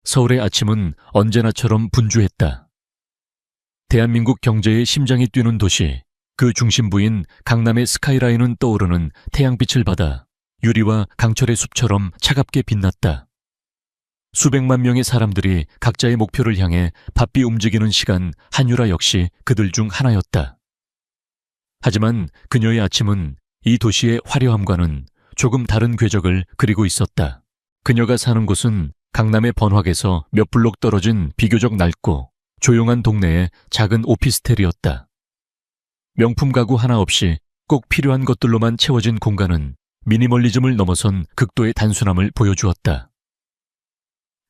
서울의 아침은 언제나처럼 분주했다. 대한민국 경제의 심장이 뛰는 도시, 그 중심부인 강남의 스카이라인은 떠오르는 태양빛을 받아 유리와 강철의 숲처럼 차갑게 빛났다. 수백만 명의 사람들이 각자의 목표를 향해 바삐 움직이는 시간, 한유라 역시 그들 중 하나였다. 하지만 그녀의 아침은 이 도시의 화려함과는 조금 다른 궤적을 그리고 있었다. 그녀가 사는 곳은 강남의 번화에서 몇 블록 떨어진 비교적 낡고 조용한 동네의 작은 오피스텔이었다. 명품 가구 하나 없이 꼭 필요한 것들로만 채워진 공간은 미니멀리즘을 넘어선 극도의 단순함을 보여주었다.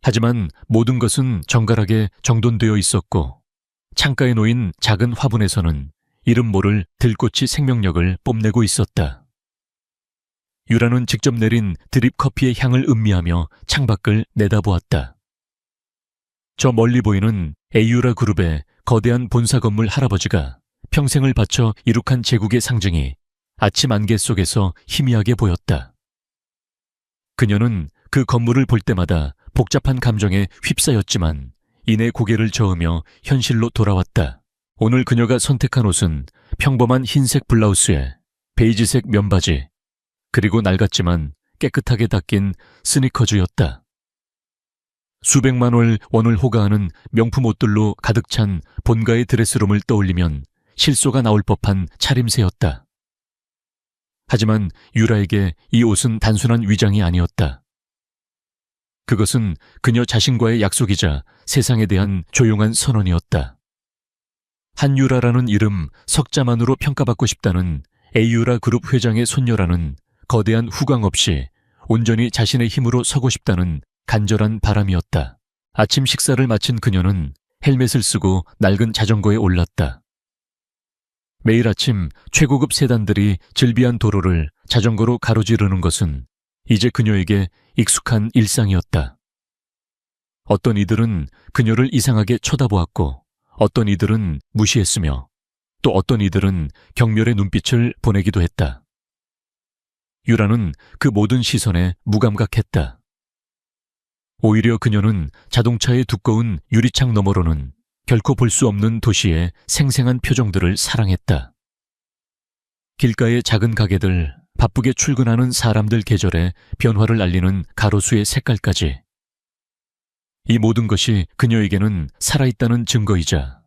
하지만 모든 것은 정갈하게 정돈되어 있었고 창가에 놓인 작은 화분에서는 이름 모를 들꽃이 생명력을 뽐내고 있었다. 유라는 직접 내린 드립 커피의 향을 음미하며 창밖을 내다보았다. 저 멀리 보이는 에이유라 그룹의 거대한 본사 건물 할아버지가 평생을 바쳐 이룩한 제국의 상징이 아침 안개 속에서 희미하게 보였다. 그녀는 그 건물을 볼 때마다 복잡한 감정에 휩싸였지만 이내 고개를 저으며 현실로 돌아왔다. 오늘 그녀가 선택한 옷은 평범한 흰색 블라우스에 베이지색 면바지, 그리고 낡았지만 깨끗하게 닦인 스니커즈였다. 수백만 원을 호가하는 명품 옷들로 가득 찬 본가의 드레스룸을 떠올리면 실소가 나올 법한 차림새였다. 하지만 유라에게 이 옷은 단순한 위장이 아니었다. 그것은 그녀 자신과의 약속이자 세상에 대한 조용한 선언이었다. 한유라라는 이름 석자만으로 평가받고 싶다는 에이유라 그룹 회장의 손녀라는 거대한 후광 없이 온전히 자신의 힘으로 서고 싶다는 간절한 바람이었다. 아침 식사를 마친 그녀는 헬멧을 쓰고 낡은 자전거에 올랐다. 매일 아침 최고급 세단들이 즐비한 도로를 자전거로 가로지르는 것은 이제 그녀에게 익숙한 일상이었다. 어떤 이들은 그녀를 이상하게 쳐다보았고 어떤 이들은 무시했으며 또 어떤 이들은 경멸의 눈빛을 보내기도 했다. 유라는 그 모든 시선에 무감각했다. 오히려 그녀는 자동차의 두꺼운 유리창 너머로는 결코 볼 수 없는 도시의 생생한 표정들을 사랑했다. 길가의 작은 가게들, 바쁘게 출근하는 사람들 계절의 변화를 알리는 가로수의 색깔까지. 이 모든 것이 그녀에게는 살아있다는 증거이자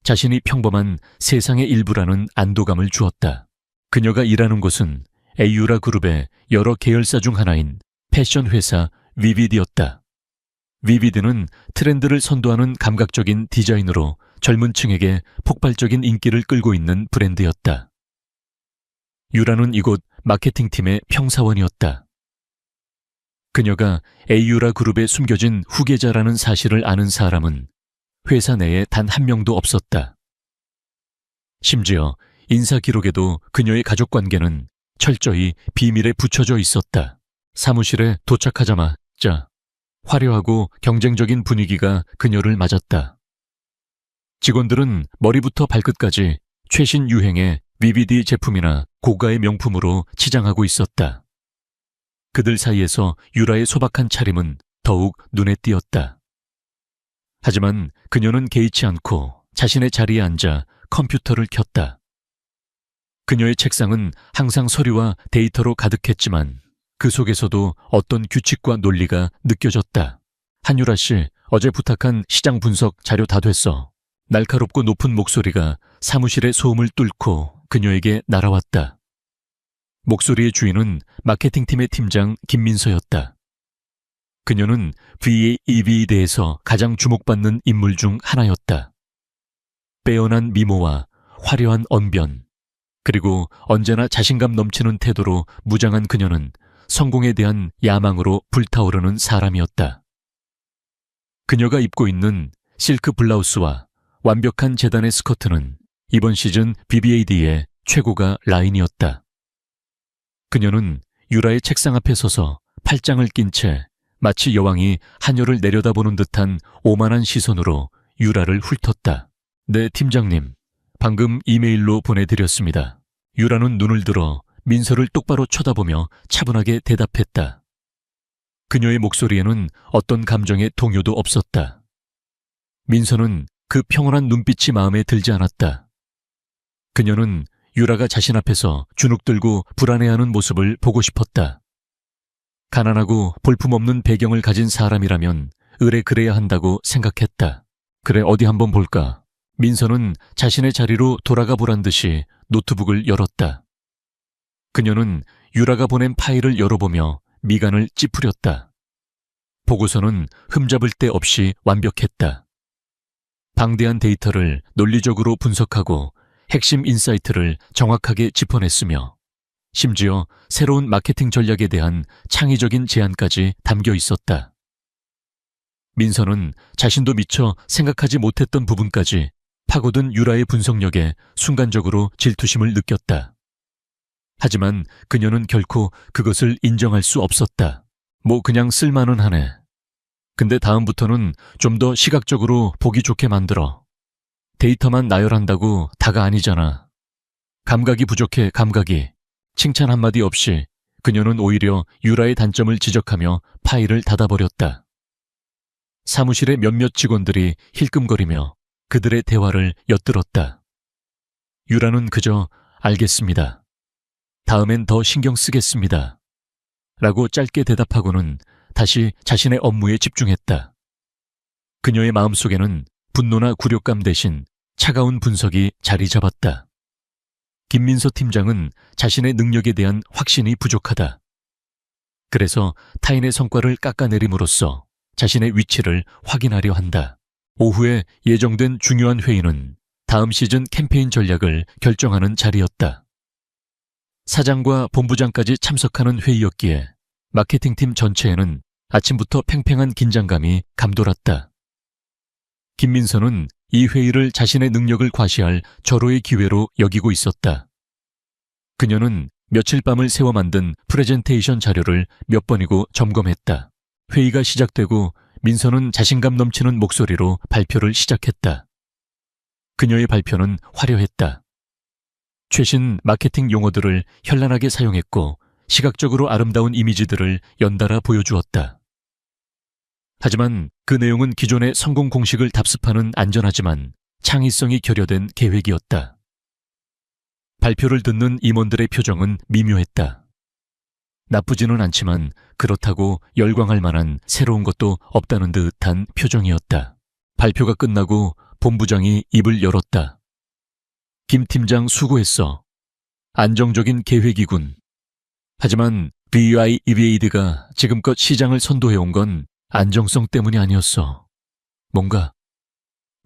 자신이 평범한 세상의 일부라는 안도감을 주었다. 그녀가 일하는 곳은 에이유라 그룹의 여러 계열사 중 하나인 패션 회사 위비드였다. 위비드는 트렌드를 선도하는 감각적인 디자인으로 젊은 층에게 폭발적인 인기를 끌고 있는 브랜드였다. 유라는 이곳 마케팅팀의 평사원이었다. 그녀가 에이유라 그룹에 숨겨진 후계자라는 사실을 아는 사람은 회사 내에 단 한 명도 없었다. 심지어 인사 기록에도 그녀의 가족 관계는 철저히 비밀에 붙여져 있었다. 사무실에 도착하자마자 화려하고 경쟁적인 분위기가 그녀를 맞았다. 직원들은 머리부터 발끝까지 최신 유행의 위비드 제품이나 고가의 명품으로 치장하고 있었다. 그들 사이에서 유라의 소박한 차림은 더욱 눈에 띄었다. 하지만 그녀는 개의치 않고 자신의 자리에 앉아 컴퓨터를 켰다. 그녀의 책상은 항상 서류와 데이터로 가득했지만 그 속에서도 어떤 규칙과 논리가 느껴졌다. 한유라 씨, 어제 부탁한 시장 분석 자료 다 됐어. 날카롭고 높은 목소리가 사무실의 소음을 뚫고 그녀에게 날아왔다. 목소리의 주인은 마케팅팀의 팀장 김민서였다. 그녀는 VAEV에 대해서 가장 주목받는 인물 중 하나였다. 빼어난 미모와 화려한 언변, 그리고 언제나 자신감 넘치는 태도로 무장한 그녀는 성공에 대한 야망으로 불타오르는 사람이었다. 그녀가 입고 있는 실크 블라우스와 완벽한 재단의 스커트는 이번 시즌 BBAD의 최고가 라인이었다. 그녀는 유라의 책상 앞에 서서 팔짱을 낀 채 마치 여왕이 하녀를 내려다보는 듯한 오만한 시선으로 유라를 훑었다. 네, 팀장님. 방금 이메일로 보내드렸습니다. 유라는 눈을 들어 민서를 똑바로 쳐다보며 차분하게 대답했다. 그녀의 목소리에는 어떤 감정의 동요도 없었다. 민서는 그 평온한 눈빛이 마음에 들지 않았다. 그녀는 유라가 자신 앞에서 주눅 들고 불안해하는 모습을 보고 싶었다. 가난하고 볼품없는 배경을 가진 사람이라면 의뢰 그래야 한다고 생각했다. 그래, 어디 한번 볼까? 민서는 자신의 자리로 돌아가 보란 듯이 노트북을 열었다. 그녀는 유라가 보낸 파일을 열어보며 미간을 찌푸렸다. 보고서는 흠잡을 데 없이 완벽했다. 방대한 데이터를 논리적으로 분석하고 핵심 인사이트를 정확하게 짚어냈으며 심지어 새로운 마케팅 전략에 대한 창의적인 제안까지 담겨 있었다. 민서는 자신도 미처 생각하지 못했던 부분까지 파고든 유라의 분석력에 순간적으로 질투심을 느꼈다. 하지만 그녀는 결코 그것을 인정할 수 없었다. 뭐 그냥 쓸만은 하네. 근데 다음부터는 좀 더 시각적으로 보기 좋게 만들어. 데이터만 나열한다고 다가 아니잖아. 감각이 부족해, 감각이. 칭찬 한마디 없이 그녀는 오히려 유라의 단점을 지적하며 파일을 닫아버렸다. 사무실의 몇몇 직원들이 힐끔거리며 그들의 대화를 엿들었다. 유라는 그저 알겠습니다. 다음엔 더 신경 쓰겠습니다. 라고 짧게 대답하고는 다시 자신의 업무에 집중했다. 그녀의 마음속에는 분노나 굴욕감 대신 차가운 분석이 자리 잡았다. 김민서 팀장은 자신의 능력에 대한 확신이 부족하다. 그래서 타인의 성과를 깎아내림으로써 자신의 위치를 확인하려 한다. 오후에 예정된 중요한 회의는 다음 시즌 캠페인 전략을 결정하는 자리였다. 사장과 본부장까지 참석하는 회의였기에 마케팅팀 전체에는 아침부터 팽팽한 긴장감이 감돌았다. 김민서는 이 회의를 자신의 능력을 과시할 절호의 기회로 여기고 있었다. 그녀는 며칠 밤을 새워 만든 프레젠테이션 자료를 몇 번이고 점검했다. 회의가 시작되고 민서는 자신감 넘치는 목소리로 발표를 시작했다. 그녀의 발표는 화려했다. 최신 마케팅 용어들을 현란하게 사용했고 시각적으로 아름다운 이미지들을 연달아 보여주었다. 하지만 그 내용은 기존의 성공 공식을 답습하는 안전하지만 창의성이 결여된 계획이었다. 발표를 듣는 임원들의 표정은 미묘했다. 나쁘지는 않지만 그렇다고 열광할 만한 새로운 것도 없다는 듯한 표정이었다. 발표가 끝나고 본부장이 입을 열었다. 김 팀장 수고했어. 안정적인 계획이군. 하지만 BIEVAD가 지금껏 시장을 선도해온 건 안정성 때문이 아니었어. 뭔가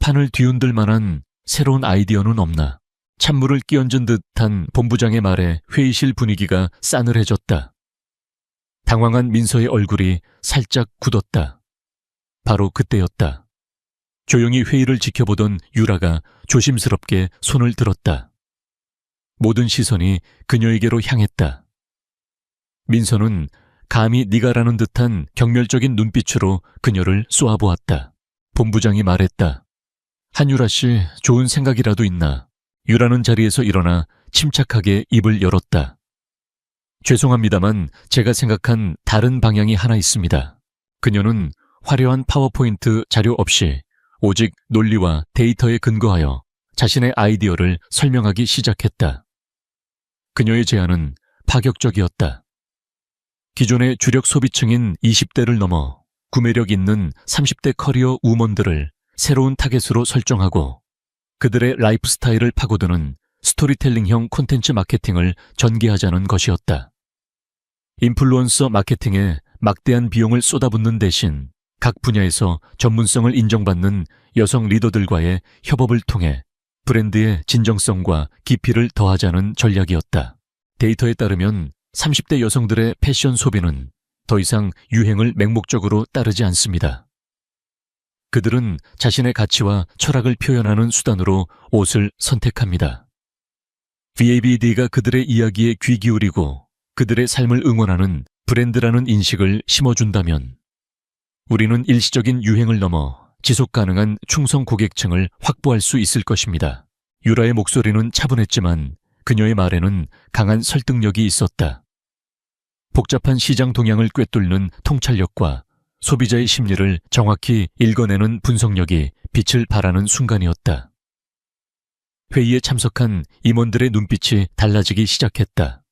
판을 뒤흔들 만한 새로운 아이디어는 없나. 찬물을 끼얹은 듯한 본부장의 말에 회의실 분위기가 싸늘해졌다. 당황한 민서의 얼굴이 살짝 굳었다. 바로 그때였다. 조용히 회의를 지켜보던 유라가 조심스럽게 손을 들었다. 모든 시선이 그녀에게로 향했다. 민서는 감히 네가라는 듯한 경멸적인 눈빛으로 그녀를 쏘아보았다. 본부장이 말했다. 한유라 씨, 좋은 생각이라도 있나? 유라는 자리에서 일어나 침착하게 입을 열었다. 죄송합니다만 제가 생각한 다른 방향이 하나 있습니다. 그녀는 화려한 파워포인트 자료 없이 오직 논리와 데이터에 근거하여 자신의 아이디어를 설명하기 시작했다. 그녀의 제안은 파격적이었다. 기존의 주력 소비층인 20대를 넘어 구매력 있는 30대 커리어 우먼들을 새로운 타겟으로 설정하고 그들의 라이프 스타일을 파고드는 스토리텔링형 콘텐츠 마케팅을 전개하자는 것이었다. 인플루언서 마케팅에 막대한 비용을 쏟아붓는 대신 각 분야에서 전문성을 인정받는 여성 리더들과의 협업을 통해 브랜드의 진정성과 깊이를 더하자는 전략이었다. 데이터에 따르면 30대 여성들의 패션 소비는 더 이상 유행을 맹목적으로 따르지 않습니다. 그들은 자신의 가치와 철학을 표현하는 수단으로 옷을 선택합니다. BABD가 그들의 이야기에 귀 기울이고 그들의 삶을 응원하는 브랜드라는 인식을 심어준다면 우리는 일시적인 유행을 넘어 지속 가능한 충성 고객층을 확보할 수 있을 것입니다. 유라의 목소리는 차분했지만 그녀의 말에는 강한 설득력이 있었다. 복잡한 시장 동향을 꿰뚫는 통찰력과 소비자의 심리를 정확히 읽어내는 분석력이 빛을 발하는 순간이었다. 회의에 참석한 임원들의 눈빛이 달라지기 시작했다.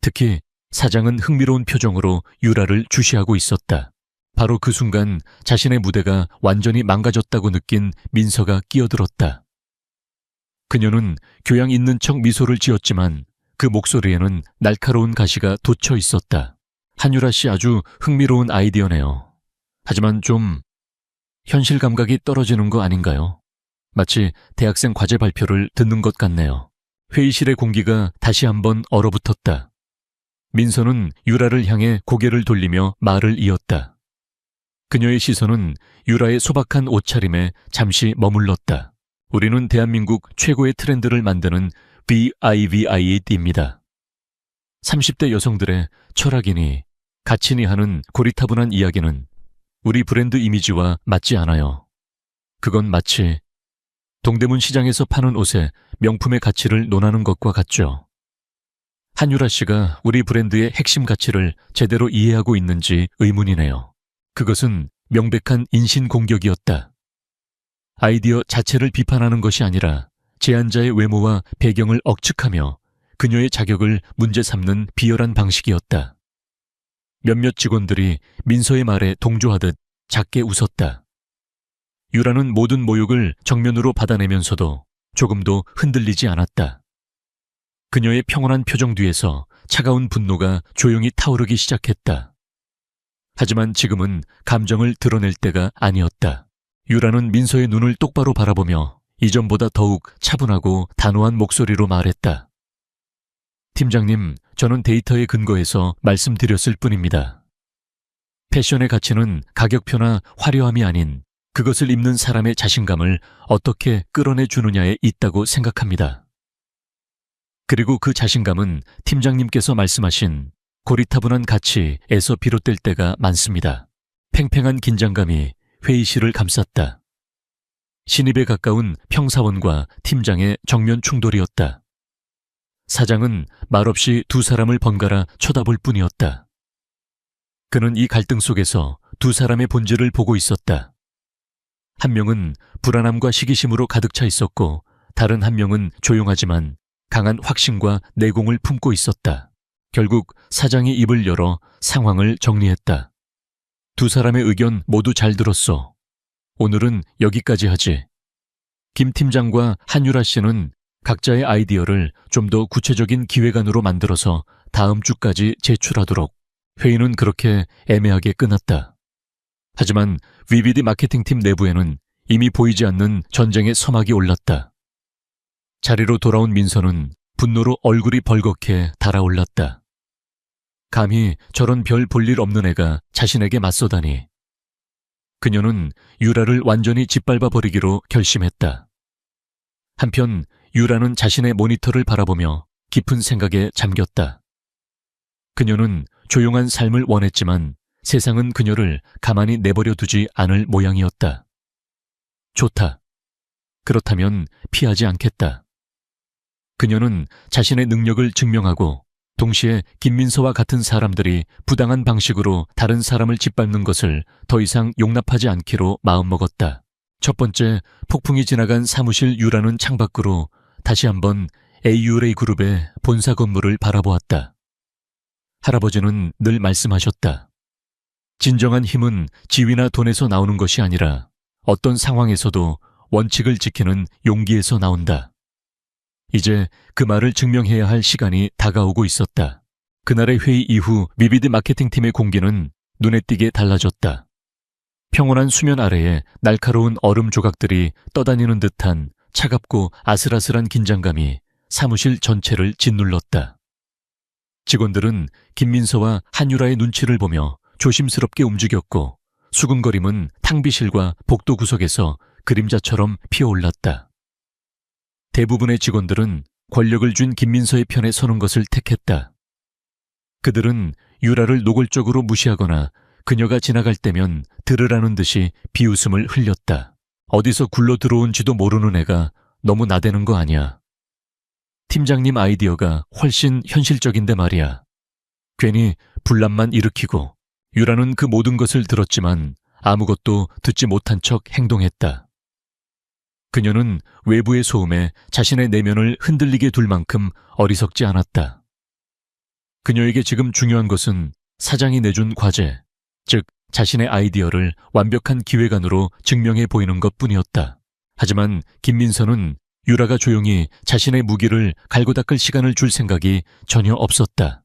특히 사장은 흥미로운 표정으로 유라를 주시하고 있었다. 바로 그 순간 자신의 무대가 완전히 망가졌다고 느낀 민서가 끼어들었다. 그녀는 교양 있는 척 미소를 지었지만 그 목소리에는 날카로운 가시가 돋쳐 있었다. 한유라 씨 아주 흥미로운 아이디어네요. 하지만 좀 현실 감각이 떨어지는 거 아닌가요? 마치 대학생 과제 발표를 듣는 것 같네요. 회의실의 공기가 다시 한번 얼어붙었다. 민서는 유라를 향해 고개를 돌리며 말을 이었다. 그녀의 시선은 유라의 소박한 옷차림에 잠시 머물렀다. 우리는 대한민국 최고의 트렌드를 만드는 VIVI에 띱니다. 30대 여성들의 철학이니 가치니 하는 고리타분한 이야기는 우리 브랜드 이미지와 맞지 않아요. 그건 마치 동대문 시장에서 파는 옷의 명품의 가치를 논하는 것과 같죠. 한유라 씨가 우리 브랜드의 핵심 가치를 제대로 이해하고 있는지 의문이네요. 그것은 명백한 인신공격이었다. 아이디어 자체를 비판하는 것이 아니라 제안자의 외모와 배경을 억측하며 그녀의 자격을 문제 삼는 비열한 방식이었다. 몇몇 직원들이 민서의 말에 동조하듯 작게 웃었다. 유라는 모든 모욕을 정면으로 받아내면서도 조금도 흔들리지 않았다. 그녀의 평온한 표정 뒤에서 차가운 분노가 조용히 타오르기 시작했다. 하지만 지금은 감정을 드러낼 때가 아니었다. 유라는 민서의 눈을 똑바로 바라보며 이전보다 더욱 차분하고 단호한 목소리로 말했다. 팀장님, 저는 데이터에 근거해서 말씀드렸을 뿐입니다. 패션의 가치는 가격표나 화려함이 아닌 그것을 입는 사람의 자신감을 어떻게 끌어내주느냐에 있다고 생각합니다. 그리고 그 자신감은 팀장님께서 말씀하신 고리타분한 가치에서 비롯될 때가 많습니다. 팽팽한 긴장감이 회의실을 감쌌다. 신입에 가까운 평사원과 팀장의 정면 충돌이었다. 사장은 말없이 두 사람을 번갈아 쳐다볼 뿐이었다. 그는 이 갈등 속에서 두 사람의 본질을 보고 있었다. 한 명은 불안함과 시기심으로 가득 차 있었고 다른 한 명은 조용하지만 강한 확신과 내공을 품고 있었다. 결국 사장이 입을 열어 상황을 정리했다. 두 사람의 의견 모두 잘 들었어. 오늘은 여기까지 하지. 김 팀장과 한유라 씨는 각자의 아이디어를 좀 더 구체적인 기획안으로 만들어서 다음 주까지 제출하도록. 회의는 그렇게 애매하게 끝났다. 하지만 VBD 마케팅팀 내부에는 이미 보이지 않는 전쟁의 서막이 올랐다. 자리로 돌아온 민서는 분노로 얼굴이 벌겋게 달아올랐다. 감히 저런 별 볼 일 없는 애가 자신에게 맞서다니. 그녀는 유라를 완전히 짓밟아 버리기로 결심했다. 한편 유라는 자신의 모니터를 바라보며 깊은 생각에 잠겼다. 그녀는 조용한 삶을 원했지만 세상은 그녀를 가만히 내버려 두지 않을 모양이었다. 좋다. 그렇다면 피하지 않겠다. 그녀는 자신의 능력을 증명하고 동시에 김민서와 같은 사람들이 부당한 방식으로 다른 사람을 짓밟는 것을 더 이상 용납하지 않기로 마음먹었다. 첫 번째, 폭풍이 지나간 사무실 유라는 창밖으로 다시 한번 AU레이 그룹의 본사 건물을 바라보았다. 할아버지는 늘 말씀하셨다. 진정한 힘은 지위나 돈에서 나오는 것이 아니라 어떤 상황에서도 원칙을 지키는 용기에서 나온다. 이제 그 말을 증명해야 할 시간이 다가오고 있었다. 그날의 회의 이후 VBD 마케팅팀의 공기는 눈에 띄게 달라졌다. 평온한 수면 아래에 날카로운 얼음 조각들이 떠다니는 듯한 차갑고 아슬아슬한 긴장감이 사무실 전체를 짓눌렀다. 직원들은 김민서와 한유라의 눈치를 보며 조심스럽게 움직였고 수근거림은 탕비실과 복도 구석에서 그림자처럼 피어올랐다. 대부분의 직원들은 권력을 쥔 김민서의 편에 서는 것을 택했다. 그들은 유라를 노골적으로 무시하거나 그녀가 지나갈 때면 들으라는 듯이 비웃음을 흘렸다. 어디서 굴러 들어온지도 모르는 애가 너무 나대는 거 아니야. 팀장님 아이디어가 훨씬 현실적인데 말이야. 괜히 분란만 일으키고 유라는 그 모든 것을 들었지만 아무것도 듣지 못한 척 행동했다. 그녀는 외부의 소음에 자신의 내면을 흔들리게 둘 만큼 어리석지 않았다. 그녀에게 지금 중요한 것은 사장이 내준 과제, 즉 자신의 아이디어를 완벽한 기획안으로 증명해 보이는 것뿐이었다. 하지만 김민서는 유라가 조용히 자신의 무기를 갈고 닦을 시간을 줄 생각이 전혀 없었다.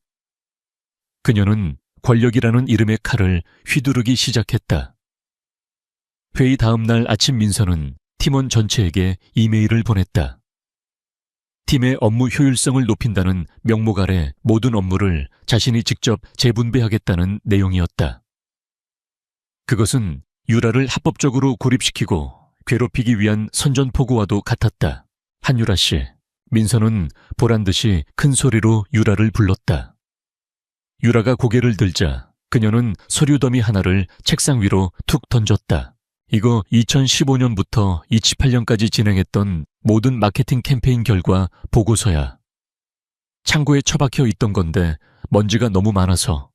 그녀는 권력이라는 이름의 칼을 휘두르기 시작했다. 회의 다음 날 아침 민서는 팀원 전체에게 이메일을 보냈다. 팀의 업무 효율성을 높인다는 명목 아래 모든 업무를 자신이 직접 재분배하겠다는 내용이었다. 그것은 유라를 합법적으로 고립시키고 괴롭히기 위한 선전포고와도 같았다. 한유라 씨, 민서는 보란듯이 큰 소리로 유라를 불렀다. 유라가 고개를 들자 그녀는 서류 더미 하나를 책상 위로 툭 던졌다. 이거 2015년부터 28년까지 진행했던 모든 마케팅 캠페인 결과 보고서야. 창고에 처박혀 있던 건데 먼지가 너무 많아서.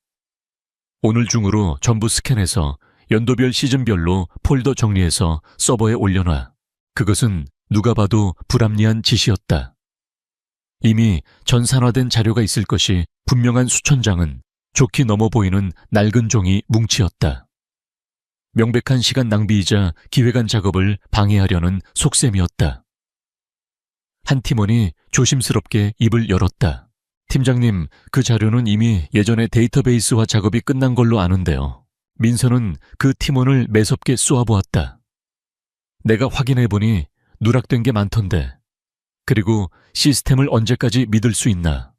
오늘 중으로 전부 스캔해서 연도별 시즌별로 폴더 정리해서 서버에 올려놔. 그것은 누가 봐도 불합리한 짓이었다. 이미 전산화된 자료가 있을 것이 분명한 수천 장은 좋게 넘어 보이는 낡은 종이 뭉치였다. 명백한 시간 낭비이자 기획안 작업을 방해하려는 속셈이었다. 한 팀원이 조심스럽게 입을 열었다. 팀장님, 그 자료는 이미 예전에 데이터베이스화 작업이 끝난 걸로 아는데요. 민서는 그 팀원을 매섭게 쏘아보았다. 내가 확인해보니 누락된 게 많던데. 그리고 시스템을 언제까지 믿을 수 있나.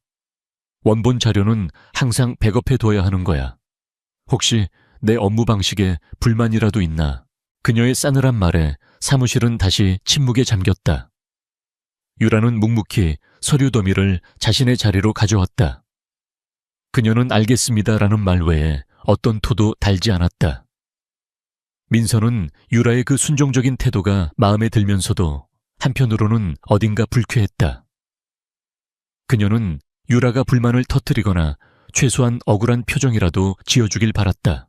원본 자료는 항상 백업해둬야 하는 거야. 혹시 내 업무 방식에 불만이라도 있나. 그녀의 싸늘한 말에 사무실은 다시 침묵에 잠겼다. 유라는 묵묵히 서류 더미를 자신의 자리로 가져왔다. 그녀는 알겠습니다라는 말 외에 어떤 토도 달지 않았다. 민서는 유라의 그 순종적인 태도가 마음에 들면서도 한편으로는 어딘가 불쾌했다. 그녀는 유라가 불만을 터뜨리거나 최소한 억울한 표정이라도 지어주길 바랐다.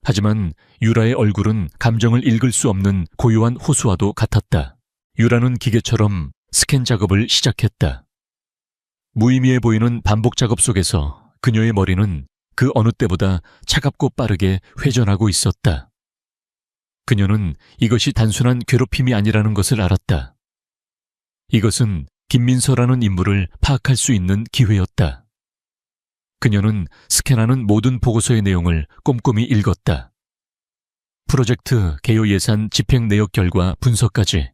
하지만 유라의 얼굴은 감정을 읽을 수 없는 고요한 호수와도 같았다. 유라는 기계처럼 스캔 작업을 시작했다. 무의미해 보이는 반복 작업 속에서 그녀의 머리는 그 어느 때보다 차갑고 빠르게 회전하고 있었다. 그녀는 이것이 단순한 괴롭힘이 아니라는 것을 알았다. 이것은 김민서라는 인물을 파악할 수 있는 기회였다. 그녀는 스캔하는 모든 보고서의 내용을 꼼꼼히 읽었다. 프로젝트 개요 예산 집행 내역 결과 분석까지.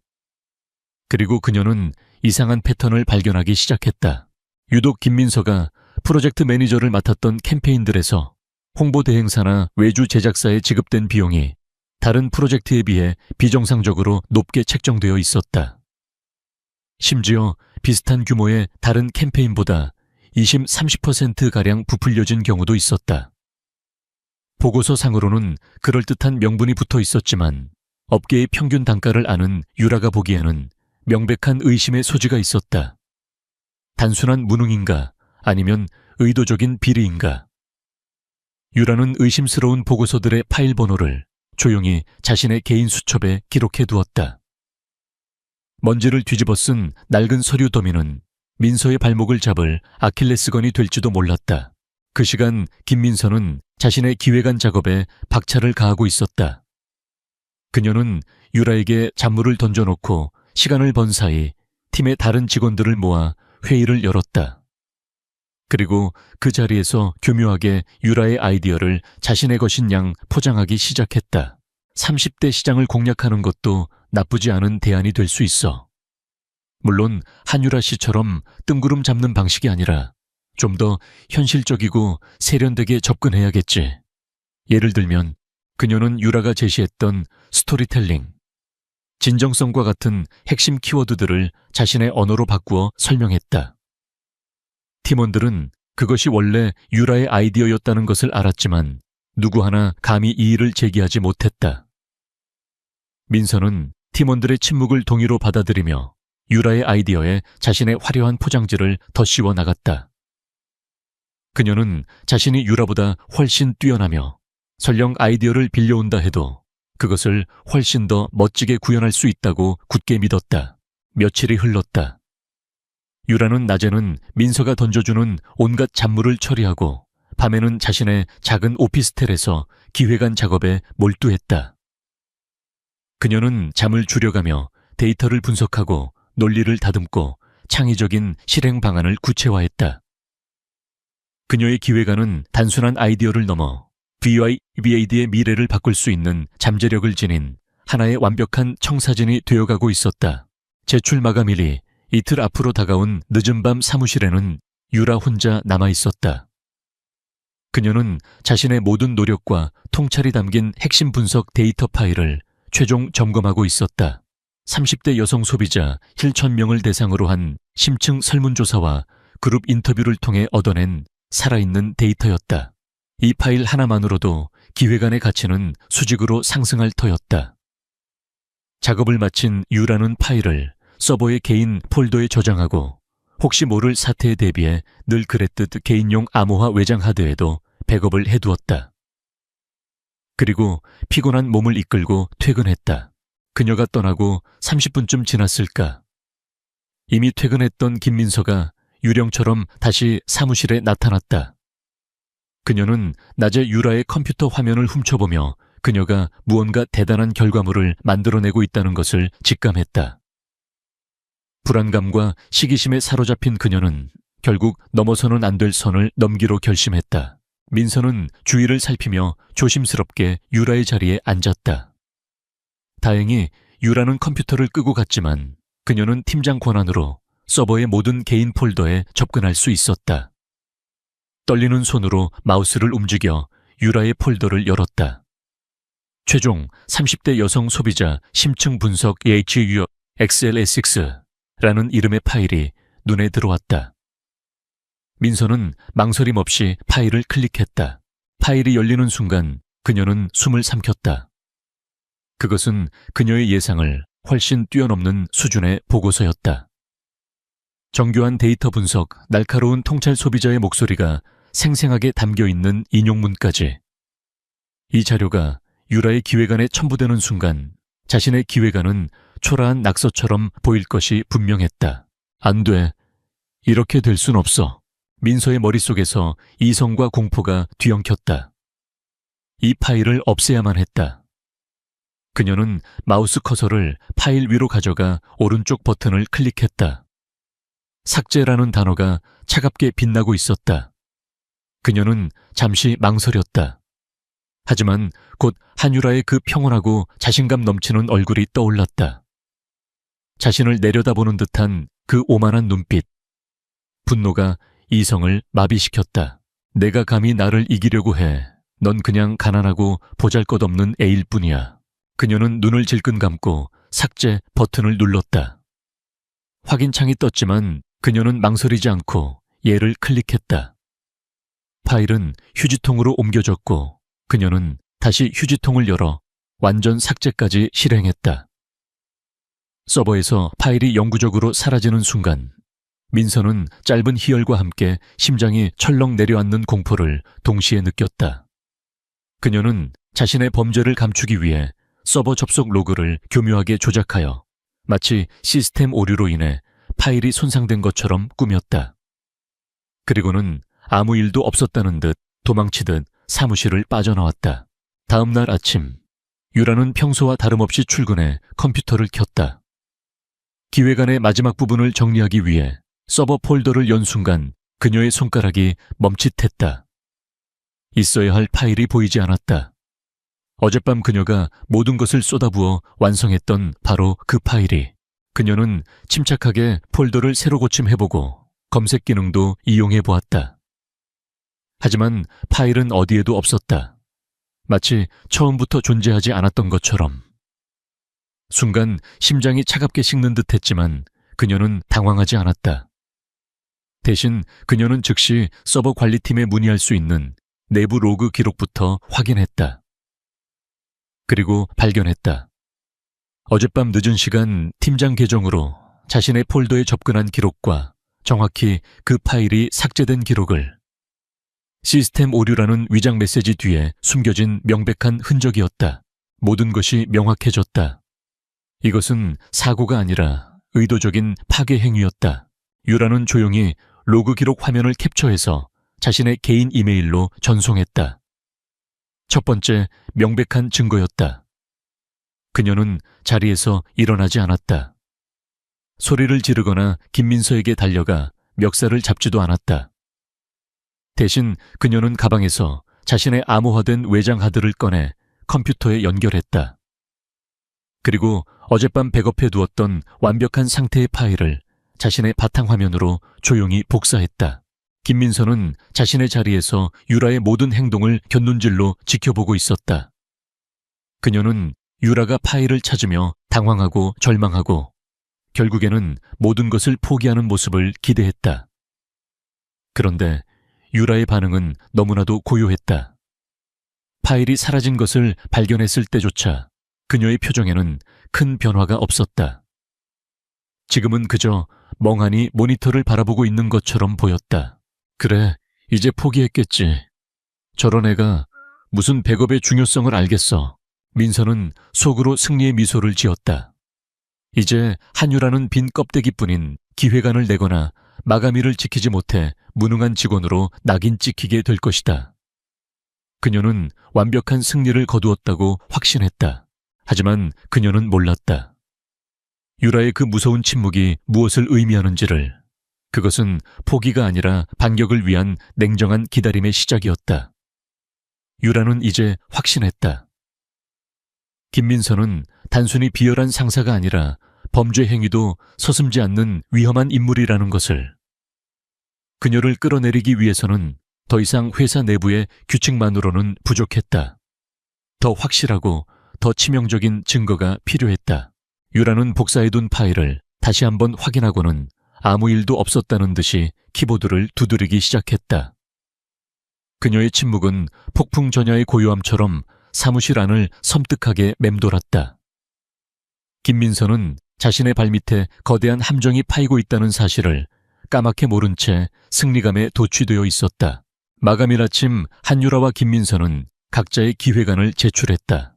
그리고 그녀는 이상한 패턴을 발견하기 시작했다. 유독 김민서가 프로젝트 매니저를 맡았던 캠페인들에서 홍보 대행사나 외주 제작사에 지급된 비용이 다른 프로젝트에 비해 비정상적으로 높게 책정되어 있었다. 심지어 비슷한 규모의 다른 캠페인보다 20, 30%가량 부풀려진 경우도 있었다. 보고서상으로는 그럴듯한 명분이 붙어 있었지만 업계의 평균 단가를 아는 유라가 보기에는 명백한 의심의 소지가 있었다. 단순한 무능인가 아니면 의도적인 비리인가. 유라는 의심스러운 보고서들의 파일 번호를 조용히 자신의 개인 수첩에 기록해 두었다. 먼지를 뒤집어 쓴 낡은 서류 더미는 민서의 발목을 잡을 아킬레스건이 될지도 몰랐다. 그 시간 김민서는 자신의 기획안 작업에 박차를 가하고 있었다. 그녀는 유라에게 잡물을 던져놓고 시간을 번 사이 팀의 다른 직원들을 모아 회의를 열었다. 그리고 그 자리에서 교묘하게 유라의 아이디어를 자신의 것인 양 포장하기 시작했다. 30대 시장을 공략하는 것도 나쁘지 않은 대안이 될 수 있어. 물론 한유라 씨처럼 뜬구름 잡는 방식이 아니라 좀 더 현실적이고 세련되게 접근해야겠지. 예를 들면 그녀는 유라가 제시했던 스토리텔링, 진정성과 같은 핵심 키워드들을 자신의 언어로 바꾸어 설명했다. 팀원들은 그것이 원래 유라의 아이디어였다는 것을 알았지만 누구 하나 감히 이의를 제기하지 못했다. 민서는 팀원들의 침묵을 동의로 받아들이며 유라의 아이디어에 자신의 화려한 포장지를 덧씌워 나갔다. 그녀는 자신이 유라보다 훨씬 뛰어나며 설령 아이디어를 빌려온다 해도 그것을 훨씬 더 멋지게 구현할 수 있다고 굳게 믿었다. 며칠이 흘렀다. 유라는 낮에는 민서가 던져주는 온갖 잡무를 처리하고 밤에는 자신의 작은 오피스텔에서 기획안 작업에 몰두했다. 그녀는 잠을 줄여가며 데이터를 분석하고 논리를 다듬고 창의적인 실행 방안을 구체화했다. 그녀의 기획안은 단순한 아이디어를 넘어 BYBAD의 미래를 바꿀 수 있는 잠재력을 지닌 하나의 완벽한 청사진이 되어가고 있었다. 제출 마감일이 이틀 앞으로 다가온 늦은 밤 사무실에는 유라 혼자 남아있었다. 그녀는 자신의 모든 노력과 통찰이 담긴 핵심 분석 데이터 파일을 최종 점검하고 있었다. 30대 여성 소비자 1,000명을 대상으로 한 심층 설문조사와 그룹 인터뷰를 통해 얻어낸 살아있는 데이터였다. 이 파일 하나만으로도 기획안의 가치는 수직으로 상승할 터였다. 작업을 마친 유라는 파일을 서버의 개인 폴더에 저장하고 혹시 모를 사태에 대비해 늘 그랬듯 개인용 암호화 외장 하드에도 백업을 해두었다. 그리고 피곤한 몸을 이끌고 퇴근했다. 그녀가 떠나고 30분쯤 지났을까. 이미 퇴근했던 김민서가 유령처럼 다시 사무실에 나타났다. 그녀는 낮에 유라의 컴퓨터 화면을 훔쳐보며 그녀가 무언가 대단한 결과물을 만들어내고 있다는 것을 직감했다. 불안감과 시기심에 사로잡힌 그녀는 결국 넘어서는 안 될 선을 넘기로 결심했다. 민서는 주위를 살피며 조심스럽게 유라의 자리에 앉았다. 다행히 유라는 컴퓨터를 끄고 갔지만 그녀는 팀장 권한으로 서버의 모든 개인 폴더에 접근할 수 있었다. 떨리는 손으로 마우스를 움직여 유라의 폴더를 열었다. 최종 30대 여성 소비자 심층 분석 EHU XLS6라는 이름의 파일이 눈에 들어왔다. 민서는 망설임 없이 파일을 클릭했다. 파일이 열리는 순간 그녀는 숨을 삼켰다. 그것은 그녀의 예상을 훨씬 뛰어넘는 수준의 보고서였다. 정교한 데이터 분석, 날카로운 통찰 소비자의 목소리가 생생하게 담겨있는 인용문까지. 이 자료가 유라의 기획안에 첨부되는 순간 자신의 기획안은 초라한 낙서처럼 보일 것이 분명했다. 안 돼. 이렇게 될 순 없어. 민서의 머릿속에서 이성과 공포가 뒤엉켰다. 이 파일을 없애야만 했다. 그녀는 마우스 커서를 파일 위로 가져가 오른쪽 버튼을 클릭했다. 삭제라는 단어가 차갑게 빛나고 있었다. 그녀는 잠시 망설였다. 하지만 곧 한유라의 그 평온하고 자신감 넘치는 얼굴이 떠올랐다. 자신을 내려다보는 듯한 그 오만한 눈빛. 분노가 이성을 마비시켰다. 내가 감히 나를 이기려고 해. 넌 그냥 가난하고 보잘것없는 애일 뿐이야. 그녀는 눈을 질끈 감고 삭제 버튼을 눌렀다. 확인창이 떴지만 그녀는 망설이지 않고 얘를 클릭했다. 파일은 휴지통으로 옮겨졌고 그녀는 다시 휴지통을 열어 완전 삭제까지 실행했다. 서버에서 파일이 영구적으로 사라지는 순간 민서는 짧은 희열과 함께 심장이 철렁 내려앉는 공포를 동시에 느꼈다. 그녀는 자신의 범죄를 감추기 위해 서버 접속 로그를 교묘하게 조작하여 마치 시스템 오류로 인해 파일이 손상된 것처럼 꾸몄다. 그리고는 아무 일도 없었다는 듯 도망치듯 사무실을 빠져나왔다. 다음 날 아침, 유라는 평소와 다름없이 출근해 컴퓨터를 켰다. 기획안의 마지막 부분을 정리하기 위해 서버 폴더를 연 순간 그녀의 손가락이 멈칫했다. 있어야 할 파일이 보이지 않았다. 어젯밤 그녀가 모든 것을 쏟아부어 완성했던 바로 그 파일이. 그녀는 침착하게 폴더를 새로 고침해보고 검색 기능도 이용해보았다. 하지만 파일은 어디에도 없었다. 마치 처음부터 존재하지 않았던 것처럼. 순간 심장이 차갑게 식는 듯 했지만 그녀는 당황하지 않았다. 대신 그녀는 즉시 서버 관리팀에 문의할 수 있는 내부 로그 기록부터 확인했다. 그리고 발견했다. 어젯밤 늦은 시간 팀장 계정으로 자신의 폴더에 접근한 기록과 정확히 그 파일이 삭제된 기록을. 시스템 오류라는 위장 메시지 뒤에 숨겨진 명백한 흔적이었다. 모든 것이 명확해졌다. 이것은 사고가 아니라 의도적인 파괴 행위였다. 유라는 조용히 로그 기록 화면을 캡처해서 자신의 개인 이메일로 전송했다. 첫 번째 명백한 증거였다. 그녀는 자리에서 일어나지 않았다. 소리를 지르거나 김민서에게 달려가 멱살을 잡지도 않았다. 대신 그녀는 가방에서 자신의 암호화된 외장 하드를 꺼내 컴퓨터에 연결했다. 그리고 어젯밤 백업해 두었던 완벽한 상태의 파일을 자신의 바탕화면으로 조용히 복사했다. 김민서는 자신의 자리에서 유라의 모든 행동을 곁눈질로 지켜보고 있었다. 그녀는 유라가 파일을 찾으며 당황하고 절망하고 결국에는 모든 것을 포기하는 모습을 기대했다. 그런데 유라의 반응은 너무나도 고요했다. 파일이 사라진 것을 발견했을 때조차 그녀의 표정에는 큰 변화가 없었다. 지금은 그저 멍하니 모니터를 바라보고 있는 것처럼 보였다. 그래, 이제 포기했겠지. 저런 애가 무슨 백업의 중요성을 알겠어. 민서는 속으로 승리의 미소를 지었다. 이제 한유라는 빈 껍데기뿐인 기획안을 내거나 마감일을 지키지 못해 무능한 직원으로 낙인 찍히게 될 것이다. 그녀는 완벽한 승리를 거두었다고 확신했다. 하지만 그녀는 몰랐다. 유라의 그 무서운 침묵이 무엇을 의미하는지를. 그것은 포기가 아니라 반격을 위한 냉정한 기다림의 시작이었다. 유라는 이제 확신했다. 김민서는 단순히 비열한 상사가 아니라 범죄 행위도 서슴지 않는 위험한 인물이라는 것을. 그녀를 끌어내리기 위해서는 더 이상 회사 내부의 규칙만으로는 부족했다. 더 확실하고 더 치명적인 증거가 필요했다. 유라는 복사해둔 파일을 다시 한번 확인하고는 아무 일도 없었다는 듯이 키보드를 두드리기 시작했다. 그녀의 침묵은 폭풍 전야의 고요함처럼 사무실 안을 섬뜩하게 맴돌았다. 김민서는 자신의 발밑에 거대한 함정이 파이고 있다는 사실을 까맣게 모른 채 승리감에 도취되어 있었다. 마감일 아침 한유라와 김민서는 각자의 기획안을 제출했다.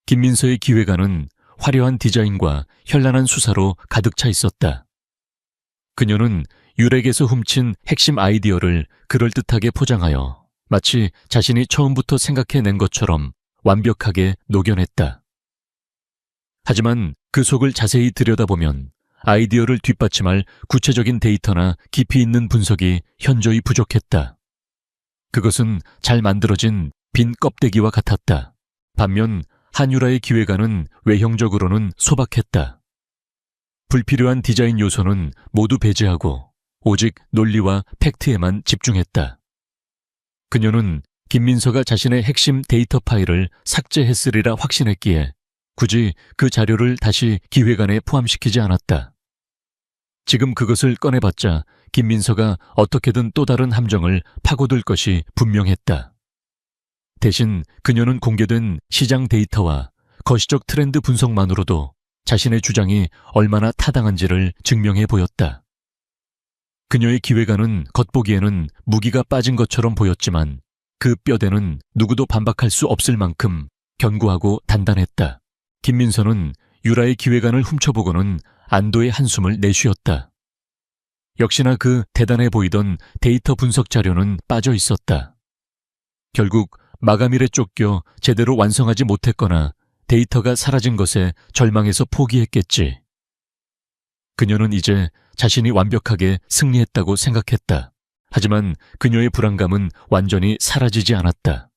김민서의 기획안은 화려한 디자인과 현란한 수사로 가득 차 있었다. 그녀는 유렉에서 훔친 핵심 아이디어를 그럴듯하게 포장하여 마치 자신이 처음부터 생각해낸 것처럼 완벽하게 녹여냈다. 하지만 그 속을 자세히 들여다보면 아이디어를 뒷받침할 구체적인 데이터나 깊이 있는 분석이 현저히 부족했다. 그것은 잘 만들어진 빈 껍데기와 같았다. 반면 한유라의 기획안은 외형적으로는 소박했다. 불필요한 디자인 요소는 모두 배제하고 오직 논리와 팩트에만 집중했다. 그녀는 김민서가 자신의 핵심 데이터 파일을 삭제했으리라 확신했기에 굳이 그 자료를 다시 기획안에 포함시키지 않았다. 지금 그것을 꺼내봤자 김민서가 어떻게든 또 다른 함정을 파고들 것이 분명했다. 대신 그녀는 공개된 시장 데이터와 거시적 트렌드 분석만으로도 자신의 주장이 얼마나 타당한지를 증명해 보였다. 그녀의 기획안은 겉보기에는 무기가 빠진 것처럼 보였지만 그 뼈대는 누구도 반박할 수 없을 만큼 견고하고 단단했다. 김민서는 유라의 기획안을 훔쳐보고는 안도의 한숨을 내쉬었다. 역시나 그 대단해 보이던 데이터 분석 자료는 빠져 있었다. 결국 마감일에 쫓겨 제대로 완성하지 못했거나 데이터가 사라진 것에 절망해서 포기했겠지. 그녀는 이제 자신이 완벽하게 승리했다고 생각했다. 하지만 그녀의 불안감은 완전히 사라지지 않았다.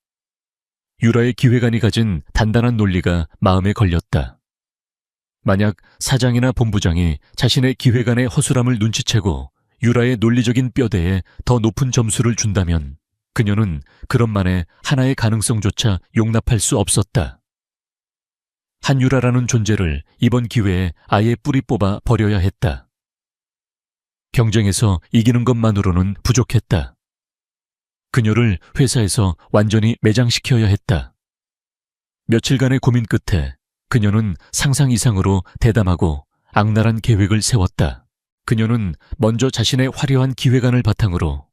유라의 기획안이 가진 단단한 논리가 마음에 걸렸다. 만약 사장이나 본부장이 자신의 기획안의 허술함을 눈치채고 유라의 논리적인 뼈대에 더 높은 점수를 준다면 그녀는 그런 만에 하나의 가능성조차 용납할 수 없었다. 한유라라는 존재를 이번 기회에 아예 뿌리 뽑아 버려야 했다. 경쟁에서 이기는 것만으로는 부족했다. 그녀를 회사에서 완전히 매장시켜야 했다. 며칠간의 고민 끝에 그녀는 상상 이상으로 대담하고 악랄한 계획을 세웠다. 그녀는 먼저 자신의 화려한 기획안을 바탕으로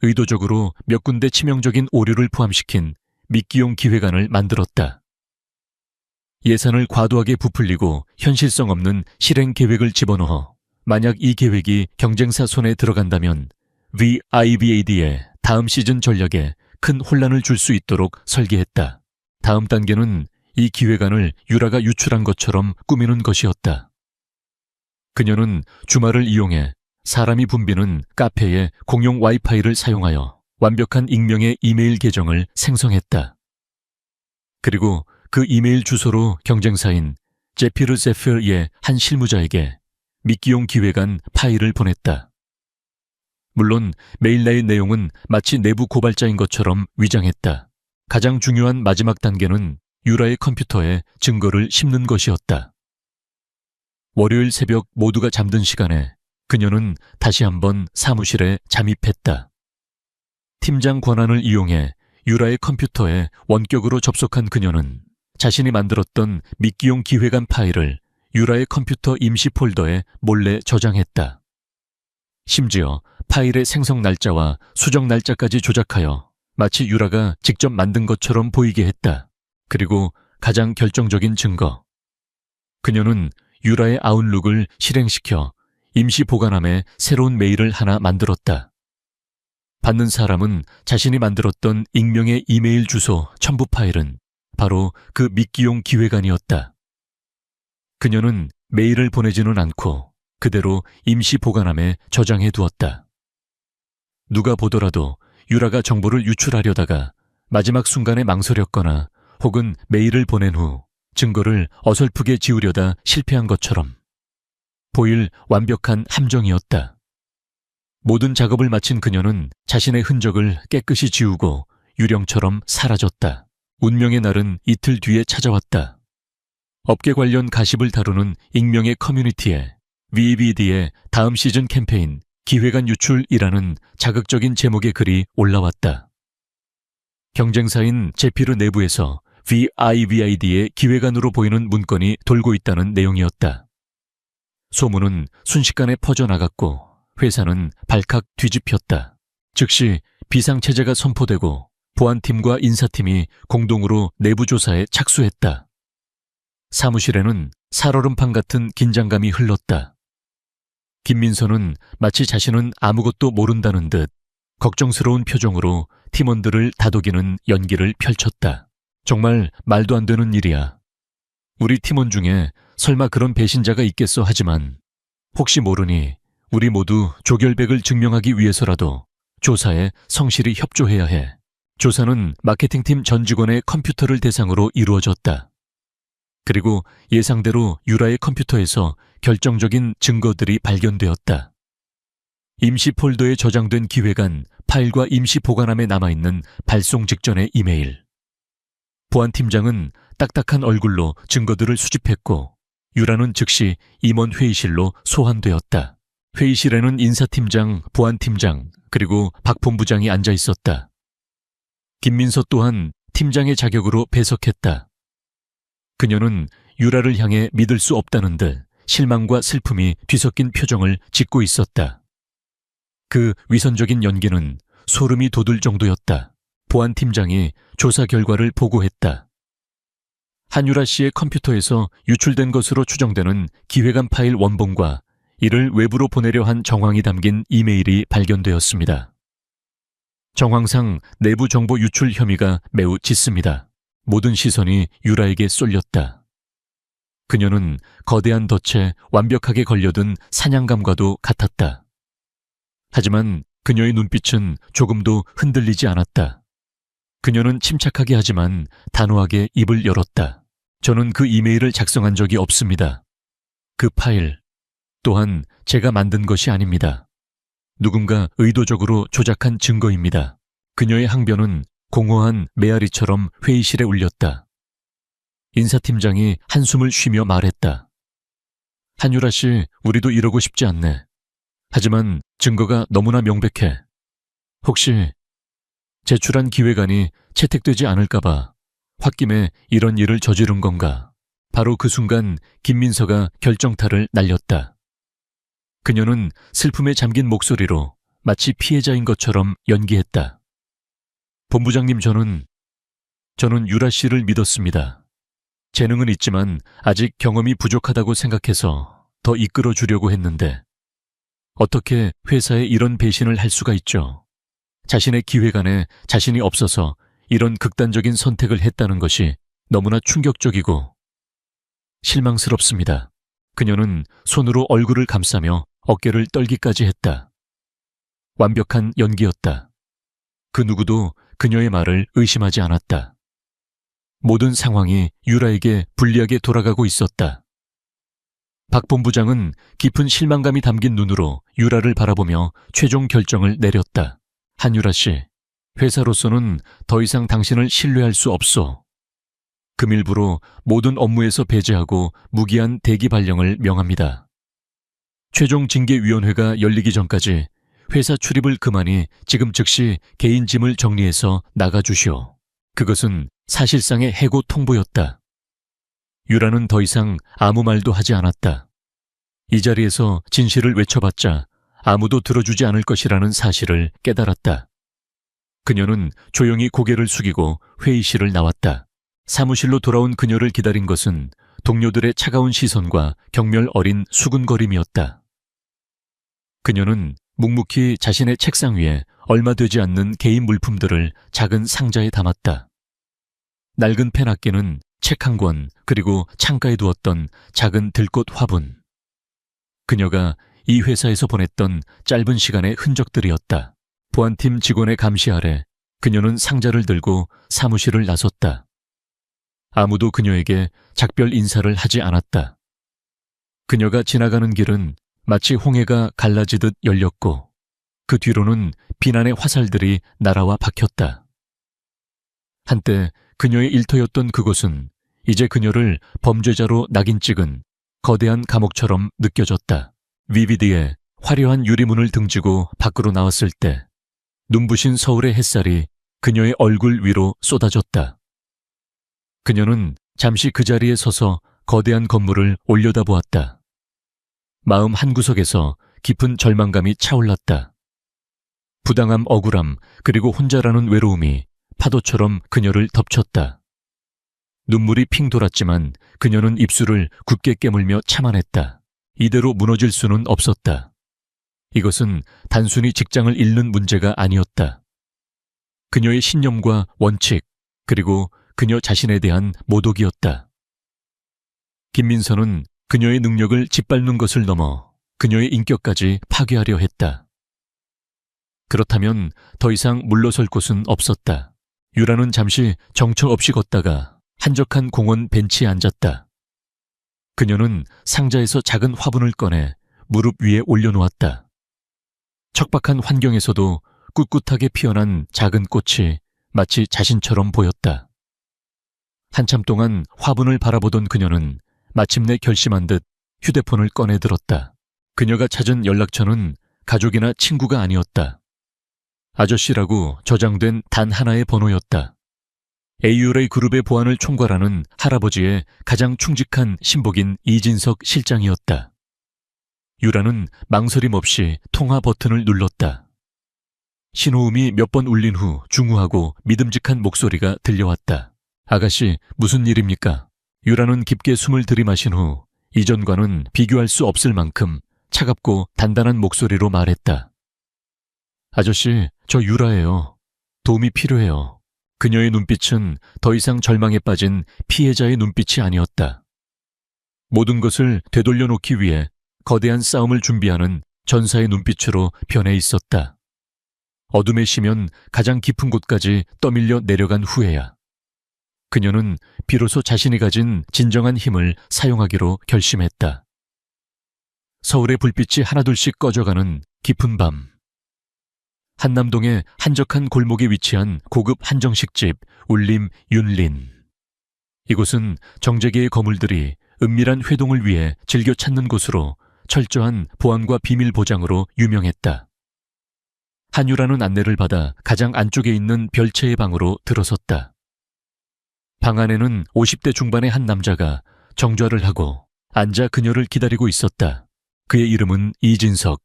의도적으로 몇 군데 치명적인 오류를 포함시킨 미끼용 기획안을 만들었다. 예산을 과도하게 부풀리고 현실성 없는 실행 계획을 집어넣어 만약 이 계획이 경쟁사 손에 들어간다면 VIVAD의 다음 시즌 전략에 큰 혼란을 줄 수 있도록 설계했다. 다음 단계는 이 기획안을 유라가 유출한 것처럼 꾸미는 것이었다. 그녀는 주말을 이용해 사람이 붐비는 카페에 공용 와이파이를 사용하여 완벽한 익명의 이메일 계정을 생성했다. 그리고 그 이메일 주소로 경쟁사인 제피르 제페르의 한 실무자에게 미끼용 기획안 파일을 보냈다. 물론 메일 내의 내용은 마치 내부 고발자인 것처럼 위장했다. 가장 중요한 마지막 단계는 유라의 컴퓨터에 증거를 심는 것이었다. 월요일 새벽 모두가 잠든 시간에 그녀는 다시 한번 사무실에 잠입했다. 팀장 권한을 이용해 유라의 컴퓨터에 원격으로 접속한 그녀는 자신이 만들었던 미끼용 기획안 파일을 유라의 컴퓨터 임시 폴더에 몰래 저장했다. 심지어 파일의 생성 날짜와 수정 날짜까지 조작하여 마치 유라가 직접 만든 것처럼 보이게 했다. 그리고 가장 결정적인 증거. 그녀는 유라의 아웃룩을 실행시켜 임시 보관함에 새로운 메일을 하나 만들었다. 받는 사람은 자신이 만들었던 익명의 이메일 주소 첨부 파일은 바로 그 미끼용 기획안이었다. 그녀는 메일을 보내지는 않고 그대로 임시 보관함에 저장해 두었다. 누가 보더라도 유라가 정보를 유출하려다가 마지막 순간에 망설였거나 혹은 메일을 보낸 후 증거를 어설프게 지우려다 실패한 것처럼 보일 완벽한 함정이었다. 모든 작업을 마친 그녀는 자신의 흔적을 깨끗이 지우고 유령처럼 사라졌다. 운명의 날은 이틀 뒤에 찾아왔다. 업계 관련 가십을 다루는 익명의 커뮤니티에 VVD의 다음 시즌 캠페인 기획안 유출이라는 자극적인 제목의 글이 올라왔다. 경쟁사인 제피르 내부에서 VIVID의 기획안으로 보이는 문건이 돌고 있다는 내용이었다. 소문은 순식간에 퍼져나갔고 회사는 발칵 뒤집혔다. 즉시 비상체제가 선포되고 보안팀과 인사팀이 공동으로 내부 조사에 착수했다. 사무실에는 살얼음판 같은 긴장감이 흘렀다. 김민서는 마치 자신은 아무것도 모른다는 듯 걱정스러운 표정으로 팀원들을 다독이는 연기를 펼쳤다. 정말 말도 안 되는 일이야. 우리 팀원 중에 설마 그런 배신자가 있겠어 하지만 혹시 모르니 우리 모두 조결백을 증명하기 위해서라도 조사에 성실히 협조해야 해. 조사는 마케팅팀 전 직원의 컴퓨터를 대상으로 이루어졌다. 그리고 예상대로 유라의 컴퓨터에서 결정적인 증거들이 발견되었다. 임시 폴더에 저장된 기획안 파일과 임시 보관함에 남아있는 발송 직전의 이메일. 보안팀장은 딱딱한 얼굴로 증거들을 수집했고 유라는 즉시 임원 회의실로 소환되었다. 회의실에는 인사팀장, 보안팀장, 그리고 박 본부장이 앉아 있었다. 김민서 또한 팀장의 자격으로 배석했다. 그녀는 유라를 향해 믿을 수 없다는 듯 실망과 슬픔이 뒤섞인 표정을 짓고 있었다. 그 위선적인 연기는 소름이 돋을 정도였다. 보안팀장이 조사 결과를 보고했다. 한유라 씨의 컴퓨터에서 유출된 것으로 추정되는 기획안 파일 원본과 이를 외부로 보내려 한 정황이 담긴 이메일이 발견되었습니다. 정황상 내부 정보 유출 혐의가 매우 짙습니다. 모든 시선이 유라에게 쏠렸다. 그녀는 거대한 덫에 완벽하게 걸려든 사냥감과도 같았다. 하지만 그녀의 눈빛은 조금도 흔들리지 않았다. 그녀는 침착하게 하지만 단호하게 입을 열었다. 저는 그 이메일을 작성한 적이 없습니다. 그 파일 또한 제가 만든 것이 아닙니다. 누군가 의도적으로 조작한 증거입니다. 그녀의 항변은 공허한 메아리처럼 회의실에 울렸다. 인사팀장이 한숨을 쉬며 말했다. 한유라 씨, 우리도 이러고 싶지 않네. 하지만 증거가 너무나 명백해. 혹시 제출한 기획안이 채택되지 않을까봐 홧김에 이런 일을 저지른 건가? 바로 그 순간 김민서가 결정타를 날렸다. 그녀는 슬픔에 잠긴 목소리로 마치 피해자인 것처럼 연기했다. 본부장님, 저는 유라 씨를 믿었습니다. 재능은 있지만 아직 경험이 부족하다고 생각해서 더 이끌어 주려고 했는데 어떻게 회사에 이런 배신을 할 수가 있죠? 자신의 기획안에 자신이 없어서 이런 극단적인 선택을 했다는 것이 너무나 충격적이고 실망스럽습니다. 그녀는 손으로 얼굴을 감싸며 어깨를 떨기까지 했다. 완벽한 연기였다. 그 누구도 그녀의 말을 의심하지 않았다. 모든 상황이 유라에게 불리하게 돌아가고 있었다. 박 본부장은 깊은 실망감이 담긴 눈으로 유라를 바라보며 최종 결정을 내렸다. 한유라 씨, 회사로서는 더 이상 당신을 신뢰할 수 없소. 금일부로 모든 업무에서 배제하고 무기한 대기 발령을 명합니다. 최종 징계위원회가 열리기 전까지 회사 출입을 그만이 지금 즉시 개인 짐을 정리해서 나가주시오. 그것은 사실상의 해고 통보였다. 유라는 더 이상 아무 말도 하지 않았다. 이 자리에서 진실을 외쳐봤자 아무도 들어주지 않을 것이라는 사실을 깨달았다. 그녀는 조용히 고개를 숙이고 회의실을 나왔다. 사무실로 돌아온 그녀를 기다린 것은 동료들의 차가운 시선과 경멸 어린 수군거림이었다. 그녀는 묵묵히 자신의 책상 위에 얼마 되지 않는 개인 물품들을 작은 상자에 담았다. 낡은 펜악기는 책 한 권, 그리고 창가에 두었던 작은 들꽃 화분. 그녀가 이 회사에서 보냈던 짧은 시간의 흔적들이었다. 보안팀 직원의 감시 아래 그녀는 상자를 들고 사무실을 나섰다. 아무도 그녀에게 작별 인사를 하지 않았다. 그녀가 지나가는 길은 마치 홍해가 갈라지듯 열렸고 그 뒤로는 비난의 화살들이 날아와 박혔다. 한때 그녀의 일터였던 그곳은 이제 그녀를 범죄자로 낙인 찍은 거대한 감옥처럼 느껴졌다. 위비드의 화려한 유리문을 등지고 밖으로 나왔을 때 눈부신 서울의 햇살이 그녀의 얼굴 위로 쏟아졌다. 그녀는 잠시 그 자리에 서서 거대한 건물을 올려다보았다. 마음 한구석에서 깊은 절망감이 차올랐다. 부당함, 억울함, 그리고 혼자라는 외로움이 파도처럼 그녀를 덮쳤다. 눈물이 핑 돌았지만 그녀는 입술을 굳게 깨물며 참아냈다. 이대로 무너질 수는 없었다. 이것은 단순히 직장을 잃는 문제가 아니었다. 그녀의 신념과 원칙, 그리고 그녀 자신에 대한 모독이었다. 김민서는 그녀의 능력을 짓밟는 것을 넘어 그녀의 인격까지 파괴하려 했다. 그렇다면 더 이상 물러설 곳은 없었다. 유라는 잠시 정처 없이 걷다가 한적한 공원 벤치에 앉았다. 그녀는 상자에서 작은 화분을 꺼내 무릎 위에 올려놓았다. 척박한 환경에서도 꿋꿋하게 피어난 작은 꽃이 마치 자신처럼 보였다. 한참 동안 화분을 바라보던 그녀는 마침내 결심한 듯 휴대폰을 꺼내 들었다. 그녀가 찾은 연락처는 가족이나 친구가 아니었다. 아저씨라고 저장된 단 하나의 번호였다. AULA 그룹의 보안을 총괄하는 할아버지의 가장 충직한 신복인 이진석 실장이었다. 유라는 망설임 없이 통화 버튼을 눌렀다. 신호음이 몇 번 울린 후 중후하고 믿음직한 목소리가 들려왔다. 아가씨, 무슨 일입니까? 유라는 깊게 숨을 들이마신 후 이전과는 비교할 수 없을 만큼 차갑고 단단한 목소리로 말했다. 아저씨, 저 유라예요. 도움이 필요해요. 그녀의 눈빛은 더 이상 절망에 빠진 피해자의 눈빛이 아니었다. 모든 것을 되돌려 놓기 위해 거대한 싸움을 준비하는 전사의 눈빛으로 변해 있었다. 어둠에 심연 가장 깊은 곳까지 떠밀려 내려간 후에야 그녀는 비로소 자신이 가진 진정한 힘을 사용하기로 결심했다. 서울의 불빛이 하나둘씩 꺼져가는 깊은 밤. 한남동의 한적한 골목에 위치한 고급 한정식집 울림 윤린. 이곳은 정재계의 거물들이 은밀한 회동을 위해 즐겨 찾는 곳으로 철저한 보안과 비밀 보장으로 유명했다. 한유라는 안내를 받아 가장 안쪽에 있는 별채의 방으로 들어섰다. 방 안에는 50대 중반의 한 남자가 정좌를 하고 앉아 그녀를 기다리고 있었다. 그의 이름은 이진석.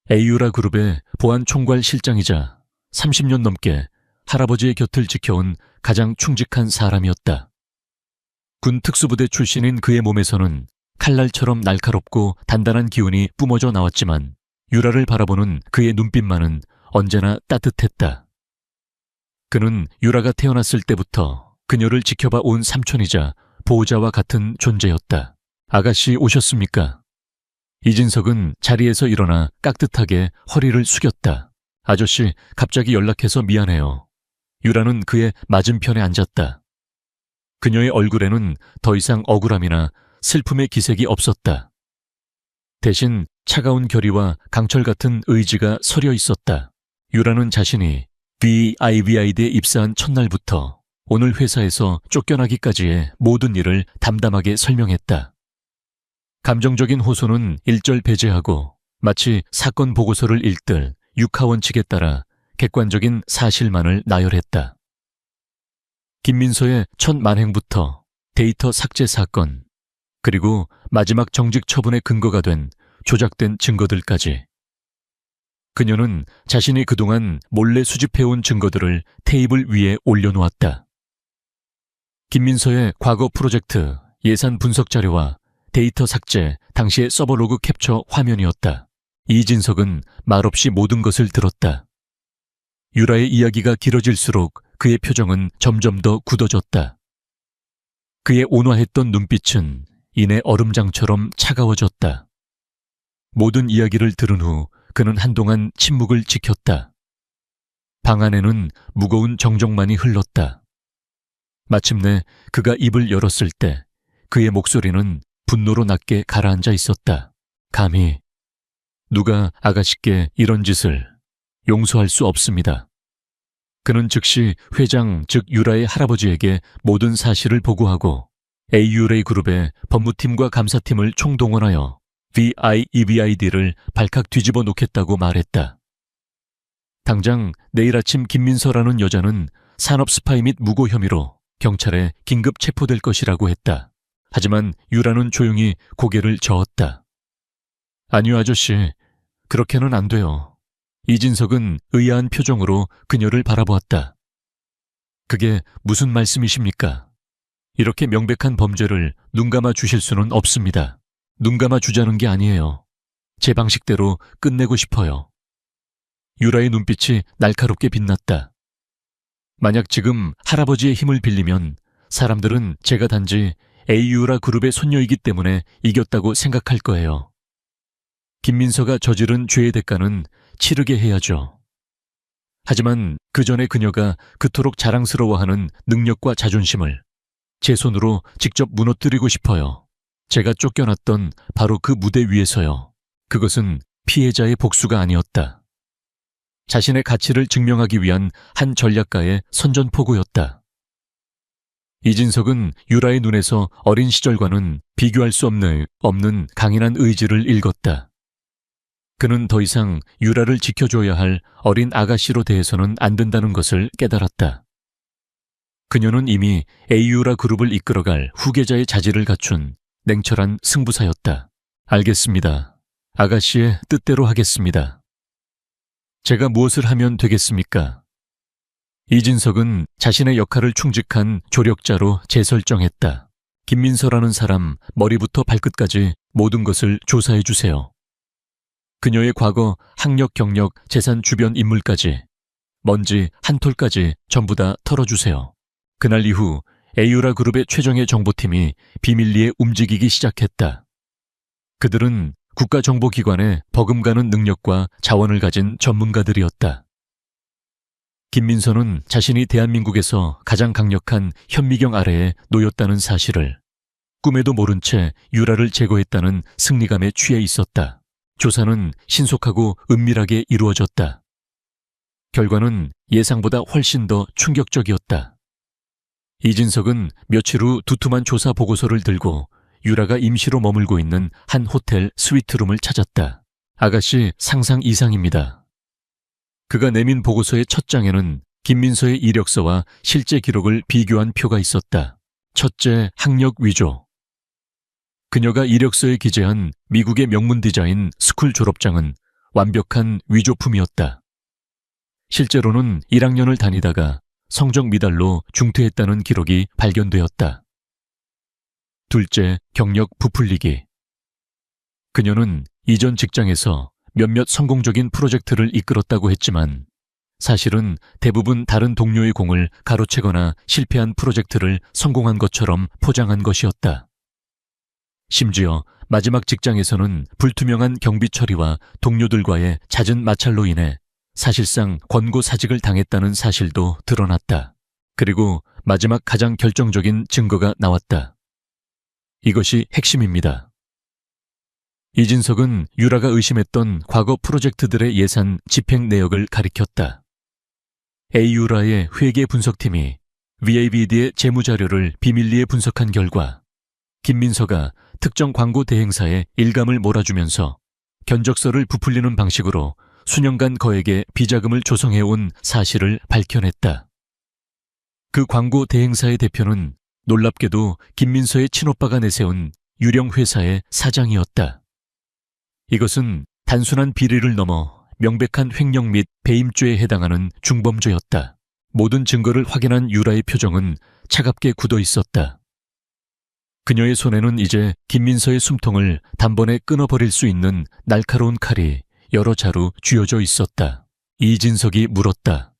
에이유라 그룹의 보안 총괄 실장이자 30년 넘게 할아버지의 곁을 지켜온 가장 충직한 사람이었다. 군 특수부대 출신인 그의 몸에서는 칼날처럼 날카롭고 단단한 기운이 뿜어져 나왔지만 유라를 바라보는 그의 눈빛만은 언제나 따뜻했다. 그는 유라가 태어났을 때부터 그녀를 지켜봐 온 삼촌이자 보호자와 같은 존재였다. 아가씨 오셨습니까? 이진석은 자리에서 일어나 깍듯하게 허리를 숙였다. 아저씨, 갑자기 연락해서 미안해요. 유라는 그의 맞은편에 앉았다. 그녀의 얼굴에는 더 이상 억울함이나 슬픔의 기색이 없었다. 대신 차가운 결의와 강철 같은 의지가 서려 있었다. 유라는 자신이 VIVID에 입사한 첫날부터 오늘 회사에서 쫓겨나기까지의 모든 일을 담담하게 설명했다. 감정적인 호소는 일절 배제하고 마치 사건 보고서를 읽듯 육하원칙에 따라 객관적인 사실만을 나열했다. 김민서의 첫 만행부터 데이터 삭제 사건, 그리고 마지막 정직 처분의 근거가 된 조작된 증거들까지. 그녀는 자신이 그동안 몰래 수집해온 증거들을 테이블 위에 올려놓았다. 김민서의 과거 프로젝트, 예산 분석 자료와 데이터 삭제, 당시의 서버 로그 캡처 화면이었다. 이진석은 말없이 모든 것을 들었다. 유라의 이야기가 길어질수록 그의 표정은 점점 더 굳어졌다. 그의 온화했던 눈빛은 이내 얼음장처럼 차가워졌다. 모든 이야기를 들은 후 그는 한동안 침묵을 지켰다. 방 안에는 무거운 정적만이 흘렀다. 마침내 그가 입을 열었을 때 그의 목소리는 분노로 낮게 가라앉아 있었다. 감히 누가 아가씨께 이런 짓을 용서할 수 없습니다. 그는 즉시 회장 즉 유라의 할아버지에게 모든 사실을 보고하고 에이유레이 그룹의 법무팀과 감사팀을 총동원하여 VIVID를 발칵 뒤집어 놓겠다고 말했다. 당장 내일 아침 김민서라는 여자는 산업 스파이 및 무고 혐의로 경찰에 긴급 체포될 것이라고 했다. 하지만 유라는 조용히 고개를 저었다. 아니요, 아저씨. 그렇게는 안 돼요. 이진석은 의아한 표정으로 그녀를 바라보았다. 그게 무슨 말씀이십니까? 이렇게 명백한 범죄를 눈감아 주실 수는 없습니다. 눈감아 주자는 게 아니에요. 제 방식대로 끝내고 싶어요. 유라의 눈빛이 날카롭게 빛났다. 만약 지금 할아버지의 힘을 빌리면 사람들은 제가 단지 에이유라 그룹의 손녀이기 때문에 이겼다고 생각할 거예요. 김민서가 저지른 죄의 대가는 치르게 해야죠. 하지만 그 전에 그녀가 그토록 자랑스러워하는 능력과 자존심을 제 손으로 직접 무너뜨리고 싶어요. 제가 쫓겨났던 바로 그 무대 위에서요. 그것은 피해자의 복수가 아니었다. 자신의 가치를 증명하기 위한 한 전략가의 선전포고였다. 이진석은 유라의 눈에서 어린 시절과는 비교할 수 없는 강인한 의지를 읽었다. 그는 더 이상 유라를 지켜줘야 할 어린 아가씨로 대해서는 안 된다는 것을 깨달았다. 그녀는 이미 에이유라 그룹을 이끌어갈 후계자의 자질을 갖춘 냉철한 승부사였다. 알겠습니다. 아가씨의 뜻대로 하겠습니다. 제가 무엇을 하면 되겠습니까? 이진석은 자신의 역할을 충직한 조력자로 재설정했다. 김민서라는 사람 머리부터 발끝까지 모든 것을 조사해 주세요. 그녀의 과거, 학력, 경력, 재산 주변 인물까지, 먼지 한 톨까지 전부 다 털어주세요. 그날 이후 에이유라 그룹의 최정예 정보팀이 비밀리에 움직이기 시작했다. 그들은 국가정보기관에 버금가는 능력과 자원을 가진 전문가들이었다. 김민서는 자신이 대한민국에서 가장 강력한 현미경 아래에 놓였다는 사실을, 꿈에도 모른 채 유라를 제거했다는 승리감에 취해 있었다. 조사는 신속하고 은밀하게 이루어졌다. 결과는 예상보다 훨씬 더 충격적이었다. 이진석은 며칠 후 두툼한 조사 보고서를 들고 유라가 임시로 머물고 있는 한 호텔 스위트룸을 찾았다. 아가씨, 상상 이상입니다. 그가 내민 보고서의 첫 장에는 김민서의 이력서와 실제 기록을 비교한 표가 있었다. 첫째, 학력 위조. 그녀가 이력서에 기재한 미국의 명문 디자인 스쿨 졸업장은 완벽한 위조품이었다. 실제로는 1학년을 다니다가 성적 미달로 중퇴했다는 기록이 발견되었다. 둘째, 경력 부풀리기. 그녀는 이전 직장에서 몇몇 성공적인 프로젝트를 이끌었다고 했지만 사실은 대부분 다른 동료의 공을 가로채거나 실패한 프로젝트를 성공한 것처럼 포장한 것이었다. 심지어 마지막 직장에서는 불투명한 경비 처리와 동료들과의 잦은 마찰로 인해 사실상 권고사직을 당했다는 사실도 드러났다. 그리고 마지막 가장 결정적인 증거가 나왔다. 이것이 핵심입니다. 이진석은 유라가 의심했던 과거 프로젝트들의 예산 집행 내역을 가리켰다. A유라의 회계 분석팀이 VABD의 재무자료를 비밀리에 분석한 결과 김민서가 특정 광고 대행사에 일감을 몰아주면서 견적서를 부풀리는 방식으로 수년간 거액의 비자금을 조성해온 사실을 밝혀냈다. 그 광고 대행사의 대표는 놀랍게도 김민서의 친오빠가 내세운 유령 회사의 사장이었다. 이것은 단순한 비리를 넘어 명백한 횡령 및 배임죄에 해당하는 중범죄였다. 모든 증거를 확인한 유라의 표정은 차갑게 굳어 있었다. 그녀의 손에는 이제 김민서의 숨통을 단번에 끊어버릴 수 있는 날카로운 칼이 여러 자루 쥐어져 있었다. 이진석이 물었다.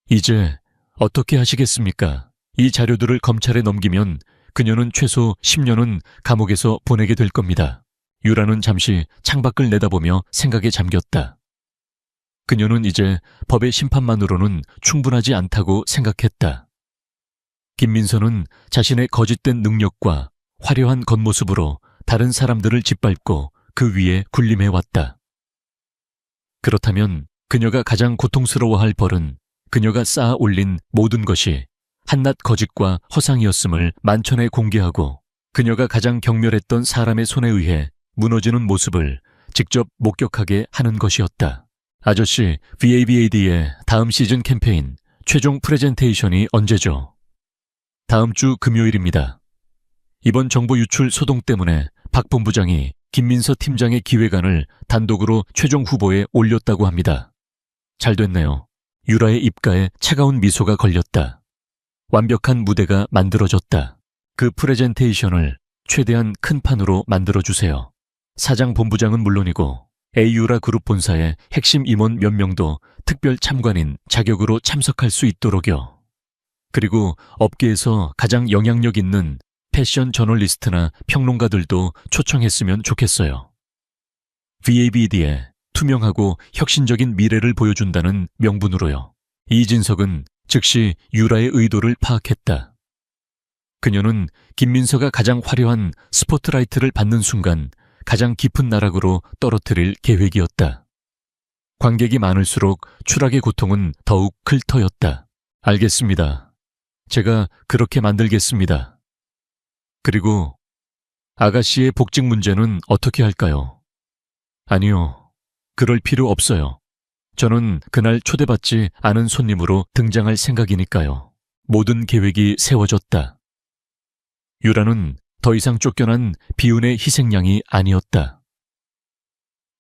이제 어떻게 하시겠습니까? 이 자료들을 검찰에 넘기면 그녀는 최소 10년은 감옥에서 보내게 될 겁니다. 유라는 잠시 창밖을 내다보며 생각에 잠겼다. 그녀는 이제 법의 심판만으로는 충분하지 않다고 생각했다. 김민서는 자신의 거짓된 능력과 화려한 겉모습으로 다른 사람들을 짓밟고 그 위에 군림해왔다. 그렇다면 그녀가 가장 고통스러워할 벌은 그녀가 쌓아 올린 모든 것이 한낱 거짓과 허상이었음을 만천에 공개하고 그녀가 가장 경멸했던 사람의 손에 의해 무너지는 모습을 직접 목격하게 하는 것이었다. 아저씨, VABAD의 다음 시즌 캠페인 최종 프레젠테이션이 언제죠? 다음 주 금요일입니다. 이번 정보 유출 소동 때문에 박 본부장이 김민서 팀장의 기획안을 단독으로 최종 후보에 올렸다고 합니다. 잘 됐네요. 유라의 입가에 차가운 미소가 걸렸다. 완벽한 무대가 만들어졌다. 그 프레젠테이션을 최대한 큰 판으로 만들어주세요. 사장 본부장은 물론이고 A유라 그룹 본사의 핵심 임원 몇 명도 특별 참관인 자격으로 참석할 수 있도록요. 그리고 업계에서 가장 영향력 있는 패션 저널리스트나 평론가들도 초청했으면 좋겠어요. VABD의 투명하고 혁신적인 미래를 보여준다는 명분으로요. 이진석은 즉시 유라의 의도를 파악했다. 그녀는 김민서가 가장 화려한 스포트라이트를 받는 순간 가장 깊은 나락으로 떨어뜨릴 계획이었다. 관객이 많을수록 추락의 고통은 더욱 클 터였다. 알겠습니다. 제가 그렇게 만들겠습니다. 그리고 아가씨의 복직 문제는 어떻게 할까요? 아니요. 그럴 필요 없어요. 저는 그날 초대받지 않은 손님으로 등장할 생각이니까요. 모든 계획이 세워졌다. 유라는 더 이상 쫓겨난 비운의 희생양이 아니었다.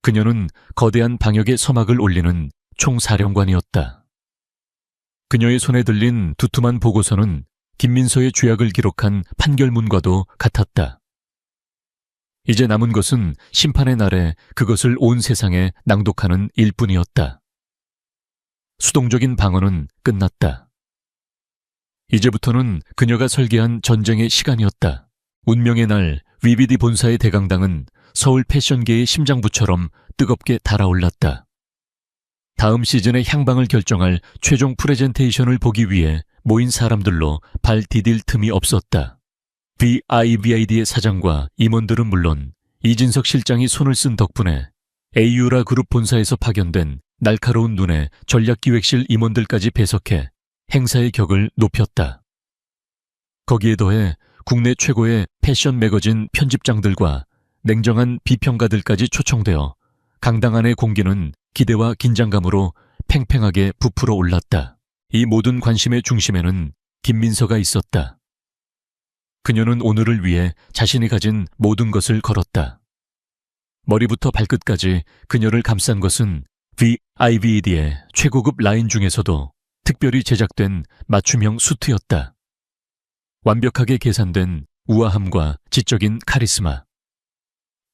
그녀는 거대한 방역의 서막을 올리는 총사령관이었다. 그녀의 손에 들린 두툼한 보고서는 김민서의 죄악을 기록한 판결문과도 같았다. 이제 남은 것은 심판의 날에 그것을 온 세상에 낭독하는 일뿐이었다. 수동적인 방어는 끝났다. 이제부터는 그녀가 설계한 전쟁의 시간이었다. 운명의 날 VBD 본사의 대강당은 서울 패션계의 심장부처럼 뜨겁게 달아올랐다. 다음 시즌의 향방을 결정할 최종 프레젠테이션을 보기 위해 모인 사람들로 발 디딜 틈이 없었다. VIBAD의 사장과 임원들은 물론 이진석 실장이 손을 쓴 덕분에 A유라 그룹 본사에서 파견된 날카로운 눈의 전략기획실 임원들까지 배석해 행사의 격을 높였다. 거기에 더해 국내 최고의 패션 매거진 편집장들과 냉정한 비평가들까지 초청되어 강당 안의 공기는 기대와 긴장감으로 팽팽하게 부풀어 올랐다. 이 모든 관심의 중심에는 김민서가 있었다. 그녀는 오늘을 위해 자신이 가진 모든 것을 걸었다. 머리부터 발끝까지 그녀를 감싼 것은 VIVD의 최고급 라인 중에서도 특별히 제작된 맞춤형 수트였다. 완벽하게 계산된 우아함과 지적인 카리스마.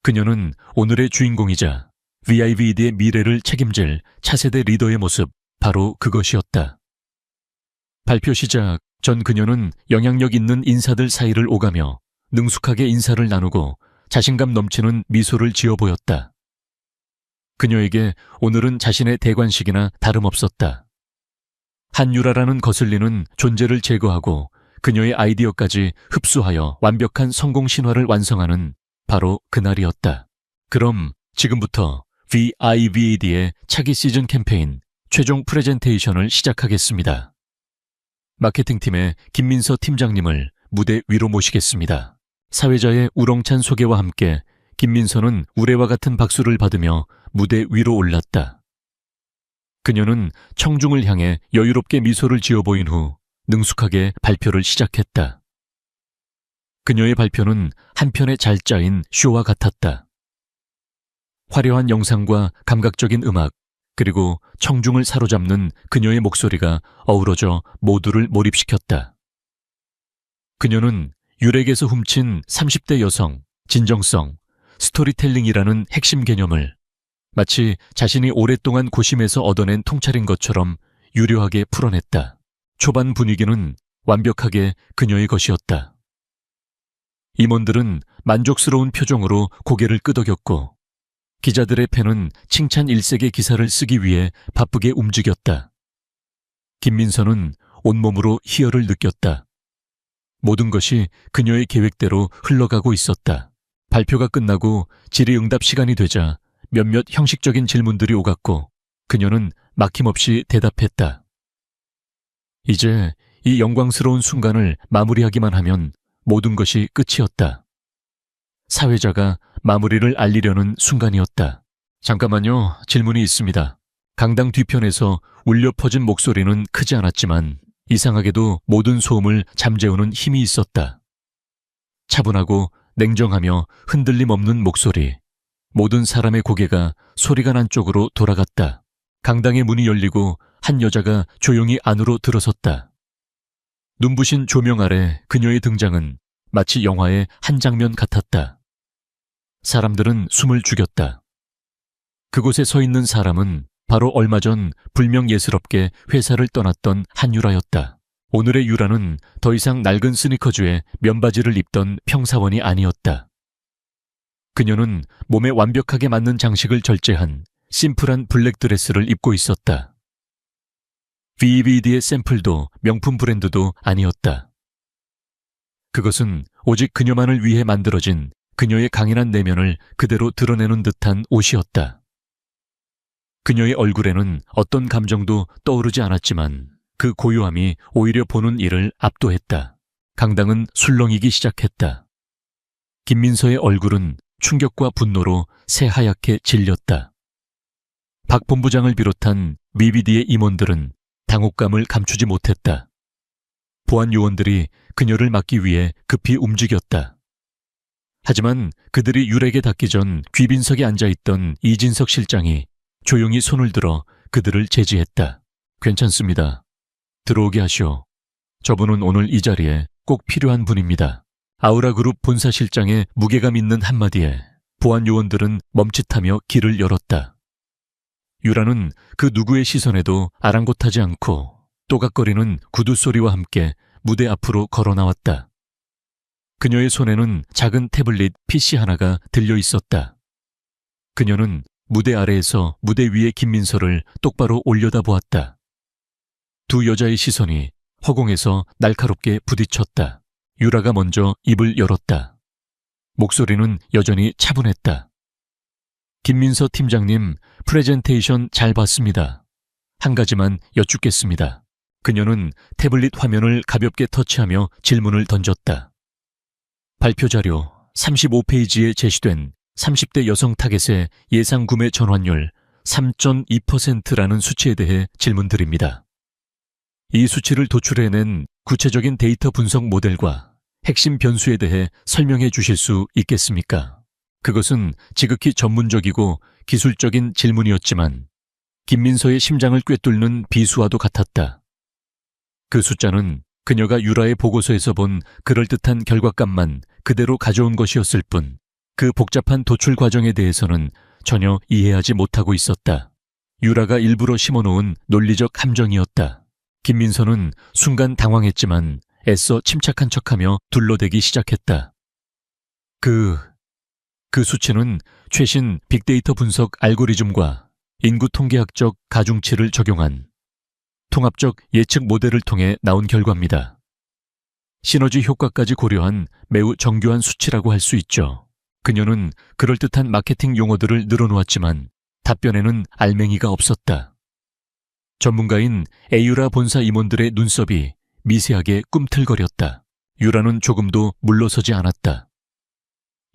그녀는 오늘의 주인공이자 VIVD의 미래를 책임질 차세대 리더의 모습, 바로 그것이었다. 발표 시작 전 그녀는 영향력 있는 인사들 사이를 오가며 능숙하게 인사를 나누고 자신감 넘치는 미소를 지어 보였다. 그녀에게 오늘은 자신의 대관식이나 다름없었다. 한유라라는 거슬리는 존재를 제거하고 그녀의 아이디어까지 흡수하여 완벽한 성공 신화를 완성하는 바로 그날이었다. 그럼 지금부터 VIVD의 차기 시즌 캠페인 최종 프레젠테이션을 시작하겠습니다. 마케팅팀의 김민서 팀장님을 무대 위로 모시겠습니다. 사회자의 우렁찬 소개와 함께 김민서는 우레와 같은 박수를 받으며 무대 위로 올랐다. 그녀는 청중을 향해 여유롭게 미소를 지어 보인 후 능숙하게 발표를 시작했다. 그녀의 발표는 한 편의 잘 짜인 쇼와 같았다. 화려한 영상과 감각적인 음악, 그리고 청중을 사로잡는 그녀의 목소리가 어우러져 모두를 몰입시켰다. 그녀는 유렉에서 훔친 30대 여성, 진정성, 스토리텔링이라는 핵심 개념을 마치 자신이 오랫동안 고심해서 얻어낸 통찰인 것처럼 유려하게 풀어냈다. 초반 분위기는 완벽하게 그녀의 것이었다. 임원들은 만족스러운 표정으로 고개를 끄덕였고 기자들의 펜은 칭찬 일색의 기사를 쓰기 위해 바쁘게 움직였다. 김민서는 온몸으로 희열을 느꼈다. 모든 것이 그녀의 계획대로 흘러가고 있었다. 발표가 끝나고 질의응답 시간이 되자 몇몇 형식적인 질문들이 오갔고 그녀는 막힘없이 대답했다. 이제 이 영광스러운 순간을 마무리하기만 하면 모든 것이 끝이었다. 사회자가 마무리를 알리려는 순간이었다. 잠깐만요, 질문이 있습니다. 강당 뒤편에서 울려 퍼진 목소리는 크지 않았지만 이상하게도 모든 소음을 잠재우는 힘이 있었다. 차분하고 냉정하며 흔들림 없는 목소리. 모든 사람의 고개가 소리가 난 쪽으로 돌아갔다. 강당의 문이 열리고 한 여자가 조용히 안으로 들어섰다. 눈부신 조명 아래 그녀의 등장은 마치 영화의 한 장면 같았다. 사람들은 숨을 죽였다. 그곳에 서 있는 사람은 바로 얼마 전 불명예스럽게 회사를 떠났던 한유라였다. 오늘의 유라는 더 이상 낡은 스니커즈에 면바지를 입던 평사원이 아니었다. 그녀는 몸에 완벽하게 맞는 장식을 절제한 심플한 블랙 드레스를 입고 있었다. VVD의 샘플도 명품 브랜드도 아니었다. 그것은 오직 그녀만을 위해 만들어진 그녀의 강인한 내면을 그대로 드러내는 듯한 옷이었다. 그녀의 얼굴에는 어떤 감정도 떠오르지 않았지만 그 고요함이 오히려 보는 이를 압도했다. 강당은 술렁이기 시작했다. 김민서의 얼굴은 충격과 분노로 새하얗게 질렸다. 박 본부장을 비롯한 VVD의 임원들은 당혹감을 감추지 못했다. 보안 요원들이 그녀를 막기 위해 급히 움직였다. 하지만 그들이 유렉에 닿기 전 귀빈석에 앉아있던 이진석 실장이 조용히 손을 들어 그들을 제지했다. 괜찮습니다. 들어오게 하시오. 저분은 오늘 이 자리에 꼭 필요한 분입니다. 아우라그룹 본사실장의 무게감 있는 한마디에 보안 요원들은 멈칫하며 길을 열었다. 유라는 그 누구의 시선에도 아랑곳하지 않고 또각거리는 구두 소리와 함께 무대 앞으로 걸어 나왔다. 그녀의 손에는 작은 태블릿 PC 하나가 들려 있었다. 그녀는 무대 아래에서 무대 위의 김민서를 똑바로 올려다보았다. 두 여자의 시선이 허공에서 날카롭게 부딪혔다. 유라가 먼저 입을 열었다. 목소리는 여전히 차분했다. 김민서 팀장님, 프레젠테이션 잘 봤습니다. 한 가지만 여쭙겠습니다. 그녀는 태블릿 화면을 가볍게 터치하며 질문을 던졌다. 발표 자료 35페이지에 제시된 30대 여성 타겟의 예상 구매 전환율 3.2%라는 수치에 대해 질문드립니다. 이 수치를 도출해낸 구체적인 데이터 분석 모델과 핵심 변수에 대해 설명해 주실 수 있겠습니까? 그것은 지극히 전문적이고 기술적인 질문이었지만 김민서의 심장을 꿰뚫는 비수와도 같았다. 그 숫자는 그녀가 유라의 보고서에서 본 그럴듯한 결과값만 그대로 가져온 것이었을 뿐 그 복잡한 도출 과정에 대해서는 전혀 이해하지 못하고 있었다. 유라가 일부러 심어놓은 논리적 함정이었다. 김민서는 순간 당황했지만 애써 침착한 척하며 둘러대기 시작했다. 그 수치는 최신 빅데이터 분석 알고리즘과 인구 통계학적 가중치를 적용한 통합적 예측 모델을 통해 나온 결과입니다. 시너지 효과까지 고려한 매우 정교한 수치라고 할 수 있죠. 그녀는 그럴듯한 마케팅 용어들을 늘어놓았지만 답변에는 알맹이가 없었다. 전문가인 에유라 본사 임원들의 눈썹이 미세하게 꿈틀거렸다. 유라는 조금도 물러서지 않았다.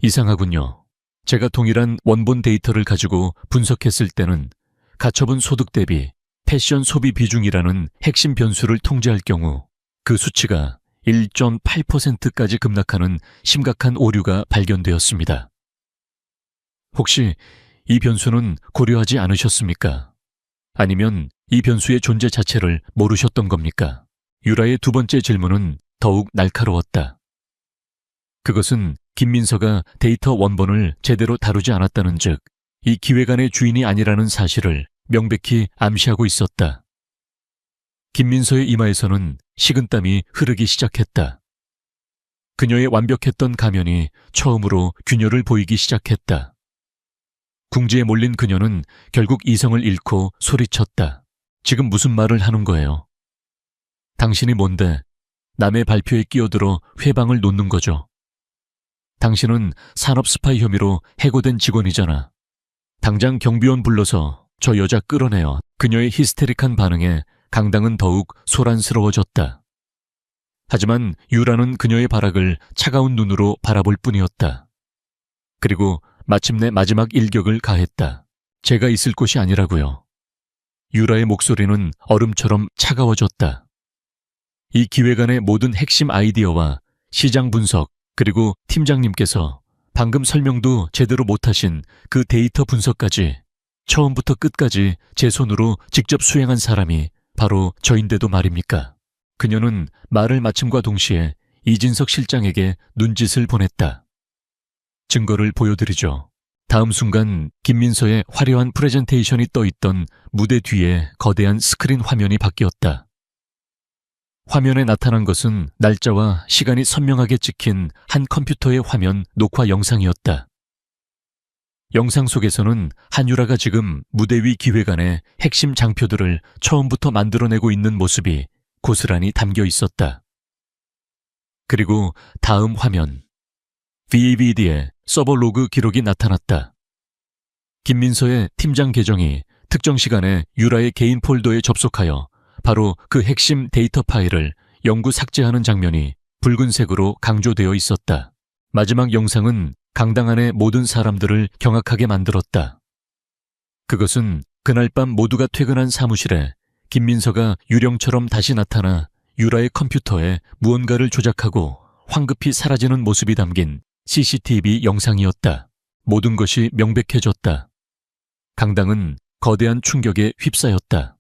이상하군요. 제가 동일한 원본 데이터를 가지고 분석했을 때는 가처분 소득 대비 패션 소비 비중이라는 핵심 변수를 통제할 경우 그 수치가 1.8%까지 급락하는 심각한 오류가 발견되었습니다. 혹시 이 변수는 고려하지 않으셨습니까? 아니면 이 변수의 존재 자체를 모르셨던 겁니까? 유라의 두 번째 질문은 더욱 날카로웠다. 그것은 김민서가 데이터 원본을 제대로 다루지 않았다는 즉, 이 기획안의 주인이 아니라는 사실을 명백히 암시하고 있었다. 김민서의 이마에서는 식은땀이 흐르기 시작했다. 그녀의 완벽했던 가면이 처음으로 균열을 보이기 시작했다. 궁지에 몰린 그녀는 결국 이성을 잃고 소리쳤다. 지금 무슨 말을 하는 거예요? 당신이 뭔데 남의 발표에 끼어들어 회방을 놓는 거죠? 당신은 산업 스파이 혐의로 해고된 직원이잖아. 당장 경비원 불러서 저 여자 끌어내요. 그녀의 히스테릭한 반응에 강당은 더욱 소란스러워졌다. 하지만 유라는 그녀의 발악을 차가운 눈으로 바라볼 뿐이었다. 그리고 마침내 마지막 일격을 가했다. 제가 있을 곳이 아니라고요. 유라의 목소리는 얼음처럼 차가워졌다. 이 기획안의 모든 핵심 아이디어와 시장 분석 그리고 팀장님께서 방금 설명도 제대로 못하신 그 데이터 분석까지 처음부터 끝까지 제 손으로 직접 수행한 사람이 바로 저인데도 말입니까? 그녀는 말을 마침과 동시에 이진석 실장에게 눈짓을 보냈다. 증거를 보여드리죠. 다음 순간 김민서의 화려한 프레젠테이션이 떠있던 무대 뒤에 거대한 스크린 화면이 바뀌었다. 화면에 나타난 것은 날짜와 시간이 선명하게 찍힌 한 컴퓨터의 화면 녹화 영상이었다. 영상 속에서는 한유라가 지금 무대 위 기획안의 핵심 장표들을 처음부터 만들어내고 있는 모습이 고스란히 담겨 있었다. 그리고 다음 화면, VAVD의 서버 로그 기록이 나타났다. 김민서의 팀장 계정이 특정 시간에 유라의 개인 폴더에 접속하여 바로 그 핵심 데이터 파일을 영구 삭제하는 장면이 붉은색으로 강조되어 있었다. 마지막 영상은 강당 안의 모든 사람들을 경악하게 만들었다. 그것은 그날 밤 모두가 퇴근한 사무실에 김민서가 유령처럼 다시 나타나 유라의 컴퓨터에 무언가를 조작하고 황급히 사라지는 모습이 담긴 CCTV 영상이었다. 모든 것이 명백해졌다. 강당은 거대한 충격에 휩싸였다.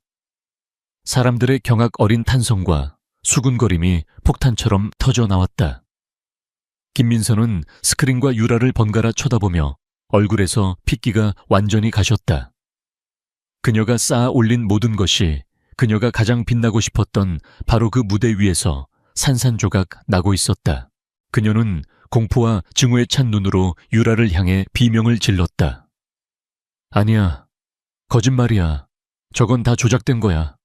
사람들의 경악 어린 탄성과 수군거림이 폭탄처럼 터져 나왔다. 김민서는 스크린과 유라를 번갈아 쳐다보며 얼굴에서 핏기가 완전히 가셨다. 그녀가 쌓아 올린 모든 것이 그녀가 가장 빛나고 싶었던 바로 그 무대 위에서 산산조각 나고 있었다. 그녀는 공포와 증오에 찬 눈으로 유라를 향해 비명을 질렀다. 아니야. 거짓말이야. 저건 다 조작된 거야.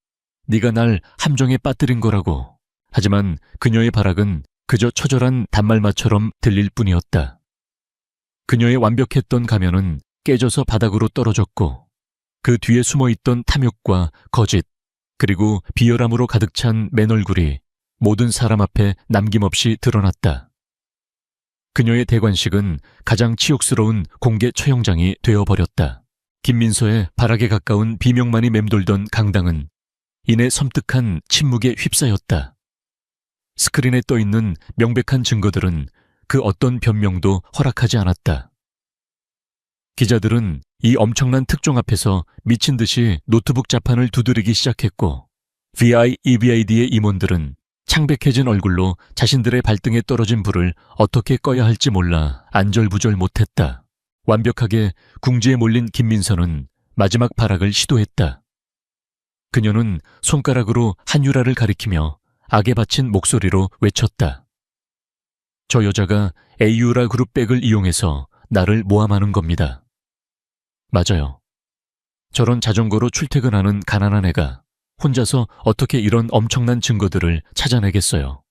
네가 날 함정에 빠뜨린 거라고. 하지만 그녀의 발악은 그저 처절한 단말마처럼 들릴 뿐이었다. 그녀의 완벽했던 가면은 깨져서 바닥으로 떨어졌고 그 뒤에 숨어있던 탐욕과 거짓 그리고 비열함으로 가득 찬 맨얼굴이 모든 사람 앞에 남김없이 드러났다. 그녀의 대관식은 가장 치욕스러운 공개 처형장이 되어버렸다. 김민서의 발악에 가까운 비명만이 맴돌던 강당은 이내 섬뜩한 침묵에 휩싸였다. 스크린에 떠있는 명백한 증거들은 그 어떤 변명도 허락하지 않았다. 기자들은 이 엄청난 특종 앞에서 미친 듯이 노트북 자판을 두드리기 시작했고, VIEVAD의 임원들은 창백해진 얼굴로 자신들의 발등에 떨어진 불을 어떻게 꺼야 할지 몰라 안절부절 못했다. 완벽하게 궁지에 몰린 김민서는 마지막 발악을 시도했다. 그녀는 손가락으로 한유라를 가리키며 악에 받친 목소리로 외쳤다. 저 여자가 에이유라 그룹백을 이용해서 나를 모함하는 겁니다. 맞아요. 저런 자전거로 출퇴근하는 가난한 애가 혼자서 어떻게 이런 엄청난 증거들을 찾아내겠어요.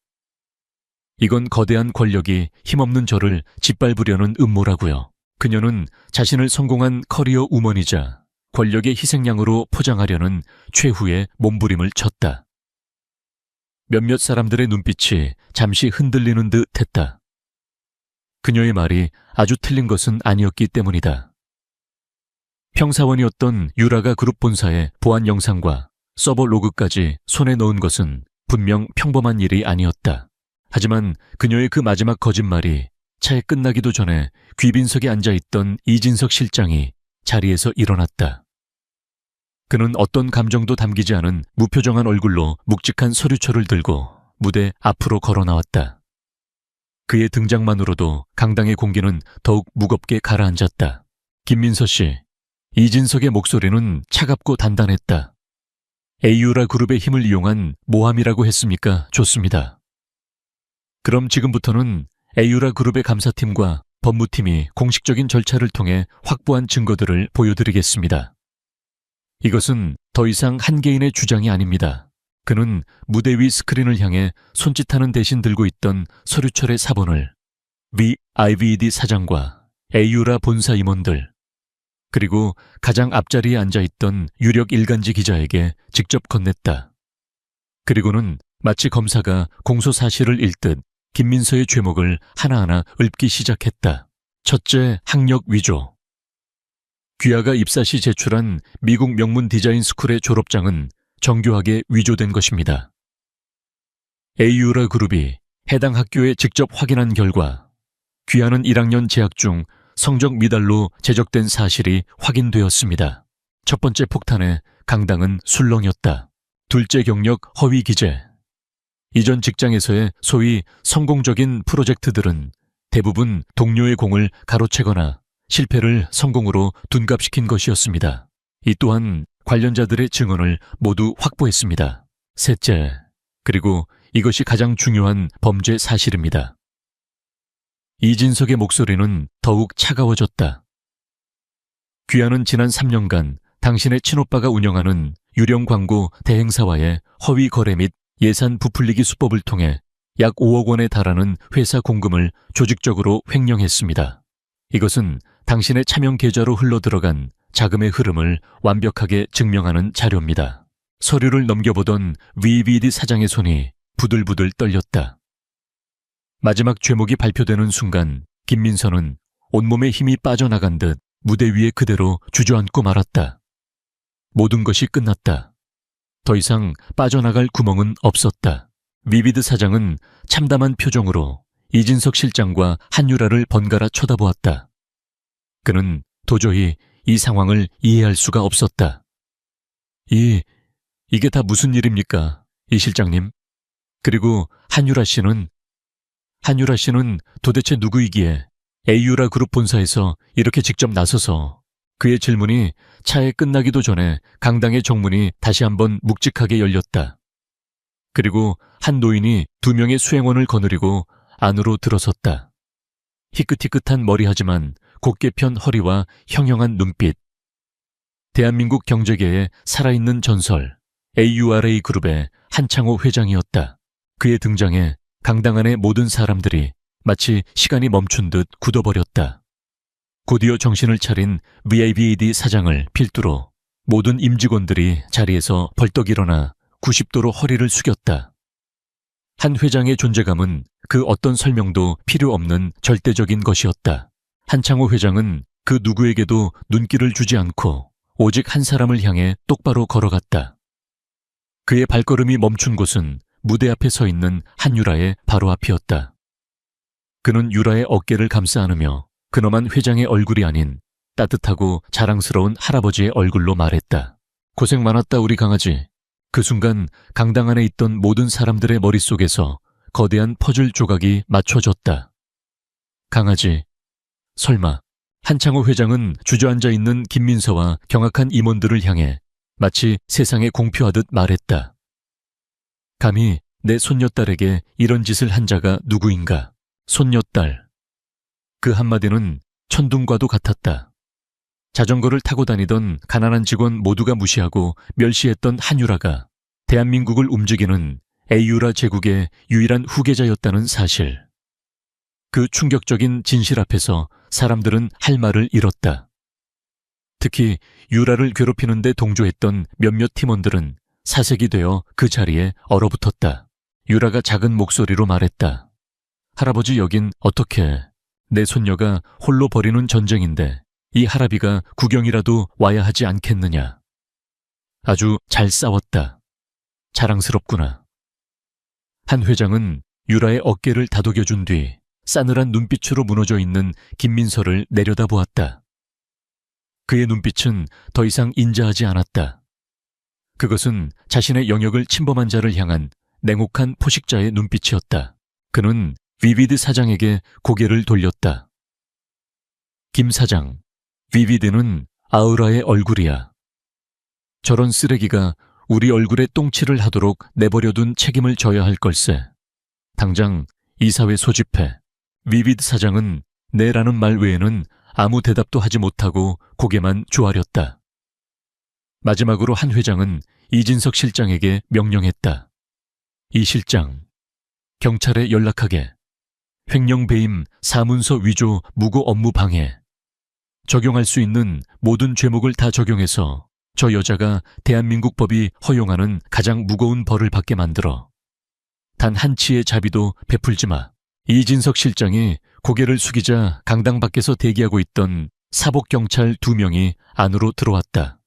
이건 거대한 권력이 힘없는 저를 짓밟으려는 음모라고요. 그녀는 자신을 성공한 커리어 우먼이자 권력의 희생양으로 포장하려는 최후의 몸부림을 쳤다. 몇몇 사람들의 눈빛이 잠시 흔들리는 듯 했다. 그녀의 말이 아주 틀린 것은 아니었기 때문이다. 평사원이었던 유라가 그룹 본사의 보안 영상과 서버 로그까지 손에 넣은 것은 분명 평범한 일이 아니었다. 하지만 그녀의 그 마지막 거짓말이 차에 끝나기도 전에 귀빈석에 앉아있던 이진석 실장이 자리에서 일어났다. 그는 어떤 감정도 담기지 않은 무표정한 얼굴로 묵직한 서류철을 들고 무대 앞으로 걸어 나왔다. 그의 등장만으로도 강당의 공기는 더욱 무겁게 가라앉았다. 김민서 씨, 이진석의 목소리는 차갑고 단단했다. 에이유라 그룹의 힘을 이용한 모함이라고 했습니까? 좋습니다. 그럼 지금부터는 에이유라 그룹의 감사팀과 법무팀이 공식적인 절차를 통해 확보한 증거들을 보여드리겠습니다. 이것은 더 이상 한 개인의 주장이 아닙니다. 그는 무대 위 스크린을 향해 손짓하는 대신 들고 있던 서류철의 사본을 VIVD 사장과 에이유라 본사 임원들, 그리고 가장 앞자리에 앉아있던 유력 일간지 기자에게 직접 건넸다. 그리고는 마치 검사가 공소 사실을 읽듯 김민서의 죄목을 하나하나 읊기 시작했다. 첫째, 학력 위조. 귀하가 입사 시 제출한 미국 명문 디자인 스쿨의 졸업장은 정교하게 위조된 것입니다. 에이유라 그룹이 해당 학교에 직접 확인한 결과 귀하는 1학년 재학 중 성적 미달로 제적된 사실이 확인되었습니다. 첫 번째 폭탄에 강당은 술렁였다. 둘째 경력 허위 기재. 이전 직장에서의 소위 성공적인 프로젝트들은 대부분 동료의 공을 가로채거나 실패를 성공으로 둔갑시킨 것이었습니다. 이 또한 관련자들의 증언을 모두 확보했습니다. 셋째, 그리고 이것이 가장 중요한 범죄 사실입니다. 이진석의 목소리는 더욱 차가워졌다. 귀하는 지난 3년간 당신의 친오빠가 운영하는 유령 광고 대행사와의 허위 거래 및 예산 부풀리기 수법을 통해 약 5억 원에 달하는 회사 공금을 조직적으로 횡령했습니다. 이것은 당신의 차명 계좌로 흘러들어간 자금의 흐름을 완벽하게 증명하는 자료입니다. 서류를 넘겨보던 VVD 사장의 손이 부들부들 떨렸다. 마지막 죄목이 발표되는 순간 김민서는 온몸에 힘이 빠져나간 듯 무대 위에 그대로 주저앉고 말았다. 모든 것이 끝났다. 더 이상 빠져나갈 구멍은 없었다. VVD 사장은 참담한 표정으로 이진석 실장과 한유라를 번갈아 쳐다보았다. 그는 도저히 이 상황을 이해할 수가 없었다. 이게 다 무슨 일입니까, 이 실장님? 그리고 한유라 씨는 도대체 누구이기에 에이유라 그룹 본사에서 이렇게 직접 나서서 그의 질문이 차에 끝나기도 전에 강당의 정문이 다시 한번 묵직하게 열렸다. 그리고 한 노인이 2명의 수행원을 거느리고 안으로 들어섰다. 희끗희끗한 머리하지만 곧게 편 허리와 형형한 눈빛. 대한민국 경제계의 살아있는 전설 AURA 그룹의 한창호 회장이었다. 그의 등장에 강당 안의 모든 사람들이 마치 시간이 멈춘 듯 굳어버렸다. 곧이어 정신을 차린 VIVAD 사장을 필두로 모든 임직원들이 자리에서 벌떡 일어나 90도로 허리를 숙였다. 한 회장의 존재감은 그 어떤 설명도 필요 없는 절대적인 것이었다. 한창호 회장은 그 누구에게도 눈길을 주지 않고 오직 한 사람을 향해 똑바로 걸어갔다. 그의 발걸음이 멈춘 곳은 무대 앞에 서 있는 한유라의 바로 앞이었다. 그는 유라의 어깨를 감싸 안으며 근엄한 회장의 얼굴이 아닌 따뜻하고 자랑스러운 할아버지의 얼굴로 말했다. 고생 많았다 우리 강아지. 그 순간 강당 안에 있던 모든 사람들의 머릿속에서 거대한 퍼즐 조각이 맞춰졌다. 강아지. 설마. 한창호 회장은 주저앉아 있는 김민서와 경악한 임원들을 향해 마치 세상에 공표하듯 말했다. 감히 내 손녀딸에게 이런 짓을 한 자가 누구인가? 손녀딸. 그 한마디는 천둥과도 같았다. 자전거를 타고 다니던 가난한 직원 모두가 무시하고 멸시했던 한유라가 대한민국을 움직이는 에이유라 제국의 유일한 후계자였다는 사실. 그 충격적인 진실 앞에서 사람들은 할 말을 잃었다. 특히 유라를 괴롭히는 데 동조했던 몇몇 팀원들은 사색이 되어 그 자리에 얼어붙었다. 유라가 작은 목소리로 말했다. 할아버지 여긴 어떻게, 내 손녀가 홀로 벌이는 전쟁인데 이 할아비가 구경이라도 와야 하지 않겠느냐. 아주 잘 싸웠다. 자랑스럽구나. 한 회장은 유라의 어깨를 다독여준 뒤 싸늘한 눈빛으로 무너져 있는 김민서를 내려다보았다. 그의 눈빛은 더 이상 인자하지 않았다. 그것은 자신의 영역을 침범한 자를 향한 냉혹한 포식자의 눈빛이었다. 그는 비비드 사장에게 고개를 돌렸다. 김 사장, 비비드는 아우라의 얼굴이야. 저런 쓰레기가 우리 얼굴에 똥칠을 하도록 내버려둔 책임을 져야 할 걸세. 당장 이사회 소집해. 비비드 사장은 네라는 말 외에는 아무 대답도 하지 못하고 고개만 조아렸다. 마지막으로 한 회장은 이진석 실장에게 명령했다. 이 실장, 경찰에 연락하게. 횡령 배임, 사문서 위조, 무고 업무 방해. 적용할 수 있는 모든 죄목을 다 적용해서 저 여자가 대한민국 법이 허용하는 가장 무거운 벌을 받게 만들어. 단 한 치의 자비도 베풀지 마. 이진석 실장이 고개를 숙이자 강당 밖에서 대기하고 있던 사복경찰 2명이 안으로 들어왔다.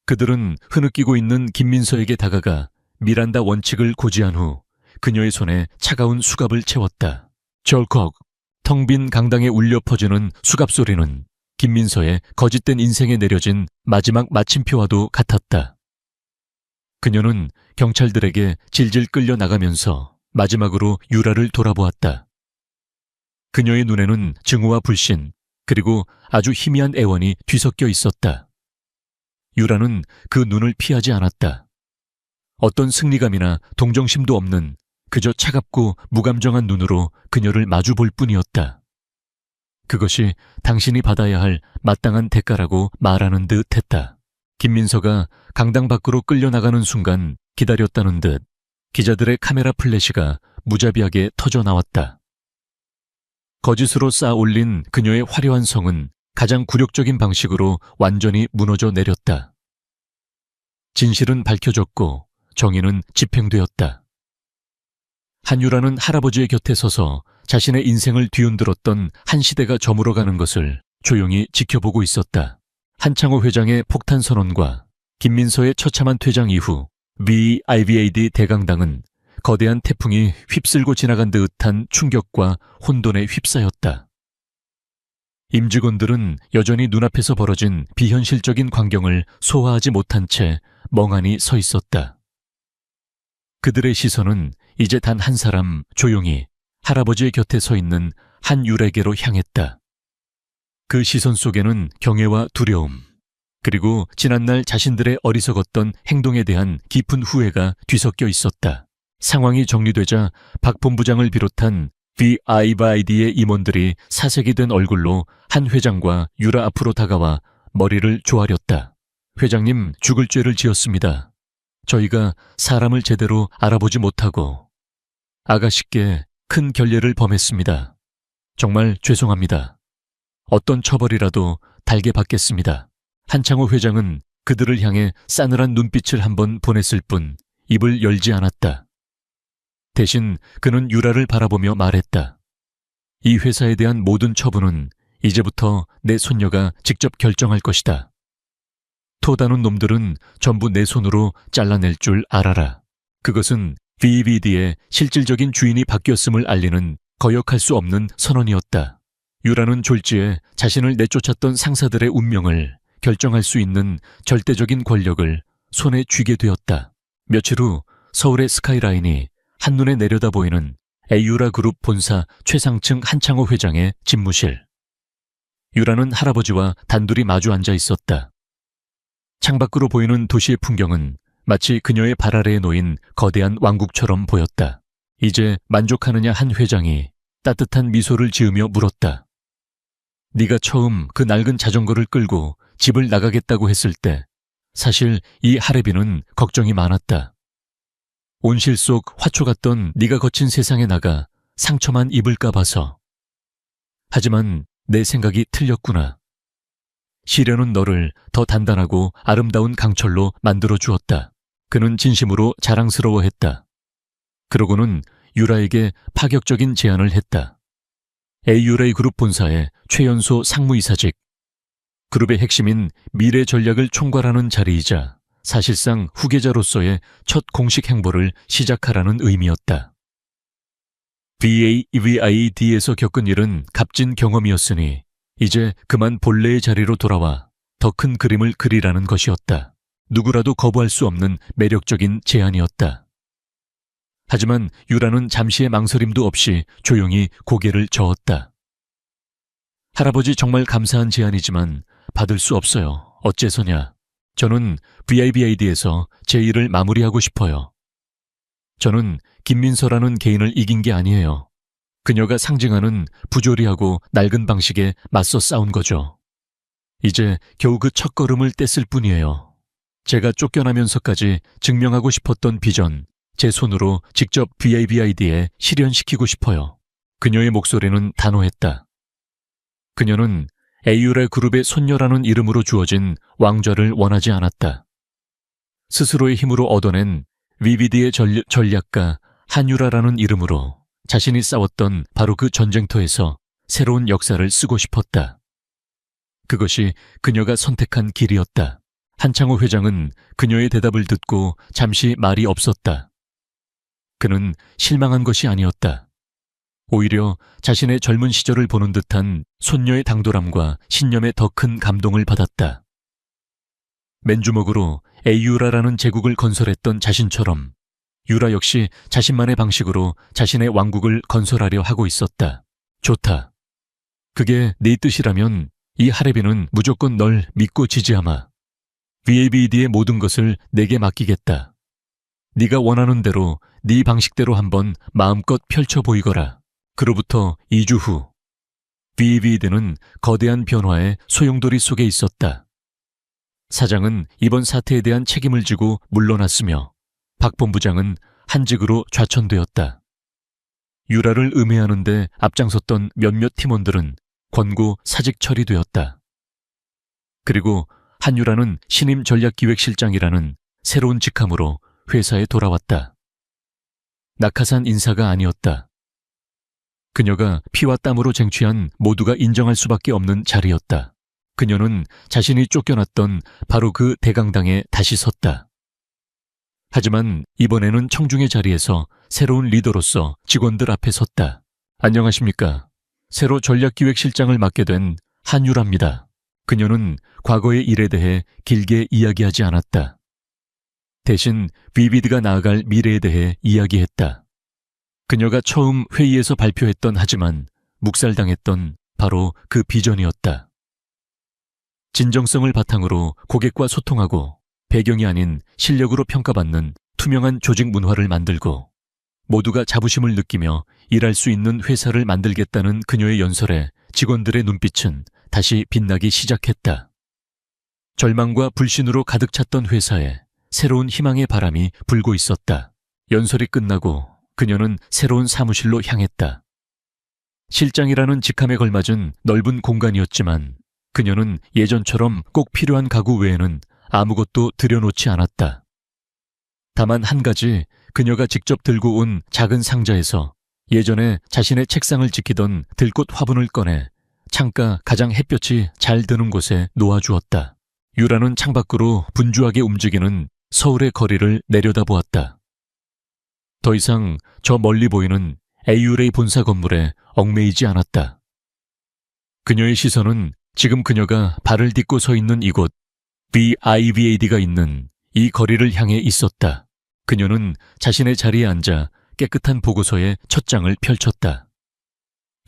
그들은 흐느끼고 있는 김민서에게 다가가 미란다 원칙을 고지한 후 그녀의 손에 차가운 수갑을 채웠다. 절컥, 텅 빈 강당에 울려 퍼지는 수갑 소리는 김민서의 거짓된 인생에 내려진 마지막 마침표와도 같았다. 그녀는 경찰들에게 질질 끌려 나가면서 마지막으로 유라를 돌아보았다. 그녀의 눈에는 증오와 불신, 그리고 아주 희미한 애원이 뒤섞여 있었다. 유라는 그 눈을 피하지 않았다. 어떤 승리감이나 동정심도 없는 그저 차갑고 무감정한 눈으로 그녀를 마주 볼 뿐이었다. 그것이 당신이 받아야 할 마땅한 대가라고 말하는 듯 했다. 김민서가 강당 밖으로 끌려나가는 순간 기다렸다는 듯 기자들의 카메라 플래시가 무자비하게 터져 나왔다. 거짓으로 쌓아 올린 그녀의 화려한 성은 가장 굴욕적인 방식으로 완전히 무너져 내렸다. 진실은 밝혀졌고 정의는 집행되었다. 한유라는 할아버지의 곁에 서서 자신의 인생을 뒤흔들었던 한 시대가 저물어가는 것을 조용히 지켜보고 있었다. 한창호 회장의 폭탄 선언과 김민서의 처참한 퇴장 이후 VIVAD 대강당은 거대한 태풍이 휩쓸고 지나간 듯한 충격과 혼돈에 휩싸였다. 임직원들은 여전히 눈앞에서 벌어진 비현실적인 광경을 소화하지 못한 채 멍하니 서 있었다. 그들의 시선은 이제 단 한 사람 조용히 할아버지의 곁에 서 있는 한유라에게로 향했다. 그 시선 속에는 경애와 두려움, 그리고 지난날 자신들의 어리석었던 행동에 대한 깊은 후회가 뒤섞여 있었다. 상황이 정리되자 박 본부장을 비롯한 VIVAD의 임원들이 사색이 된 얼굴로 한 회장과 유라 앞으로 다가와 머리를 조아렸다. 회장님, 죽을 죄를 지었습니다. 저희가 사람을 제대로 알아보지 못하고 아가씨께 큰 결례를 범했습니다. 정말 죄송합니다. 어떤 처벌이라도 달게 받겠습니다. 한창호 회장은 그들을 향해 싸늘한 눈빛을 한번 보냈을 뿐 입을 열지 않았다. 대신 그는 유라를 바라보며 말했다. 이 회사에 대한 모든 처분은 이제부터 내 손녀가 직접 결정할 것이다. 토다는 놈들은 전부 내 손으로 잘라낼 줄 알아라. 그것은 VVD의 실질적인 주인이 바뀌었음을 알리는 거역할 수 없는 선언이었다. 유라는 졸지에 자신을 내쫓았던 상사들의 운명을 결정할 수 있는 절대적인 권력을 손에 쥐게 되었다. 며칠 후 서울의 스카이라인이 한눈에 내려다 보이는 에이유라 그룹 본사 최상층 한창호 회장의 집무실. 유라는 할아버지와 단둘이 마주 앉아 있었다. 창밖으로 보이는 도시의 풍경은 마치 그녀의 발 아래에 놓인 거대한 왕국처럼 보였다. 이제 만족하느냐 한 회장이 따뜻한 미소를 지으며 물었다. 네가 처음 그 낡은 자전거를 끌고 집을 나가겠다고 했을 때 사실 이 할애비는 걱정이 많았다. 온실 속 화초 같던 네가 거친 세상에 나가 상처만 입을까 봐서. 하지만 내 생각이 틀렸구나. 시련은 너를 더 단단하고 아름다운 강철로 만들어 주었다. 그는 진심으로 자랑스러워했다. 그러고는 유라에게 파격적인 제안을 했다. 에이유레이 그룹 본사의 최연소 상무이사직, 그룹의 핵심인 미래 전략을 총괄하는 자리이자 사실상 후계자로서의 첫 공식 행보를 시작하라는 의미였다. VAVID에서 겪은 일은 값진 경험이었으니 이제 그만 본래의 자리로 돌아와 더 큰 그림을 그리라는 것이었다. 누구라도 거부할 수 없는 매력적인 제안이었다. 하지만 유라는 잠시의 망설임도 없이 조용히 고개를 저었다. 할아버지 정말 감사한 제안이지만 받을 수 없어요. 어째서냐. 저는 VIVID에서 제 일을 마무리하고 싶어요. 저는 김민서라는 개인을 이긴 게 아니에요. 그녀가 상징하는 부조리하고 낡은 방식에 맞서 싸운 거죠. 이제 겨우 그 첫걸음을 뗐을 뿐이에요. 제가 쫓겨나면서까지 증명하고 싶었던 비전, 제 손으로 직접 VIVID에 실현시키고 싶어요. 그녀의 목소리는 단호했다. 그녀는 에이유레 그룹의 손녀라는 이름으로 주어진 왕좌를 원하지 않았다. 스스로의 힘으로 얻어낸 VVD의 전략가 한유라라는 이름으로 자신이 싸웠던 바로 그 전쟁터에서 새로운 역사를 쓰고 싶었다. 그것이 그녀가 선택한 길이었다. 한창호 회장은 그녀의 대답을 듣고 잠시 말이 없었다. 그는 실망한 것이 아니었다. 오히려 자신의 젊은 시절을 보는 듯한 손녀의 당돌함과 신념에 더 큰 감동을 받았다. 맨주먹으로 에이유라라는 제국을 건설했던 자신처럼 유라 역시 자신만의 방식으로 자신의 왕국을 건설하려 하고 있었다. 좋다. 그게 네 뜻이라면 이 할애비는 무조건 널 믿고 지지하마. VAVD의 모든 것을 내게 맡기겠다. 네가 원하는 대로 네 방식대로 한번 마음껏 펼쳐 보이거라. 그로부터 2주 후 VAVD는 거대한 변화의 소용돌이 속에 있었다. 사장은 이번 사태에 대한 책임을 지고 물러났으며 박 본부장은 한직으로 좌천되었다. 유라를 음해하는 데 앞장섰던 몇몇 팀원들은 권고 사직 처리되었다. 그리고 한유라는 신임 전략기획실장이라는 새로운 직함으로 회사에 돌아왔다. 낙하산 인사가 아니었다. 그녀가 피와 땀으로 쟁취한 모두가 인정할 수밖에 없는 자리였다. 그녀는 자신이 쫓겨났던 바로 그 대강당에 다시 섰다. 하지만 이번에는 청중의 자리에서 새로운 리더로서 직원들 앞에 섰다. 안녕하십니까. 새로 전략기획실장을 맡게 된 한유라입니다. 그녀는 과거의 일에 대해 길게 이야기하지 않았다. 대신 VVD가 나아갈 미래에 대해 이야기했다. 그녀가 처음 회의에서 발표했던 하지만 묵살당했던 바로 그 비전이었다. 진정성을 바탕으로 고객과 소통하고 배경이 아닌 실력으로 평가받는 투명한 조직 문화를 만들고 모두가 자부심을 느끼며 일할 수 있는 회사를 만들겠다는 그녀의 연설에 직원들의 눈빛은 다시 빛나기 시작했다. 절망과 불신으로 가득 찼던 회사에 새로운 희망의 바람이 불고 있었다. 연설이 끝나고 그녀는 새로운 사무실로 향했다. 실장이라는 직함에 걸맞은 넓은 공간이었지만 그녀는 예전처럼 꼭 필요한 가구 외에는 아무것도 들여놓지 않았다. 다만 한 가지 그녀가 직접 들고 온 작은 상자에서 예전에 자신의 책상을 지키던 들꽃 화분을 꺼내 창가 가장 햇볕이 잘 드는 곳에 놓아주었다. 유라는 창밖으로 분주하게 움직이는 서울의 거리를 내려다보았다. 더 이상 저 멀리 보이는 에이유레이 본사 건물에 얽매이지 않았다. 그녀의 시선은 지금 그녀가 발을 딛고 서 있는 이곳 BIVAD가 있는 이 거리를 향해 있었다. 그녀는 자신의 자리에 앉아 깨끗한 보고서에 첫 장을 펼쳤다.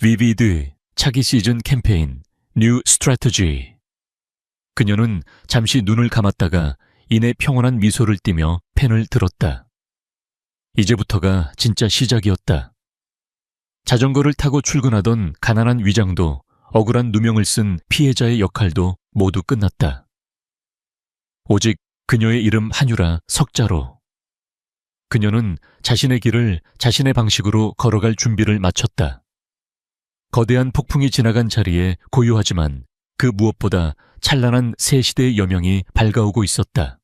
비비드 차기 시즌 캠페인 뉴 스트래티지. 그녀는 잠시 눈을 감았다가 이내 평온한 미소를 띠며 펜을 들었다. 이제부터가 진짜 시작이었다. 자전거를 타고 출근하던 가난한 위장도 억울한 누명을 쓴 피해자의 역할도 모두 끝났다. 오직 그녀의 이름 한유라 석자로. 그녀는 자신의 길을 자신의 방식으로 걸어갈 준비를 마쳤다. 거대한 폭풍이 지나간 자리에 고요하지만 그 무엇보다 찬란한 새 시대의 여명이 밝아오고 있었다.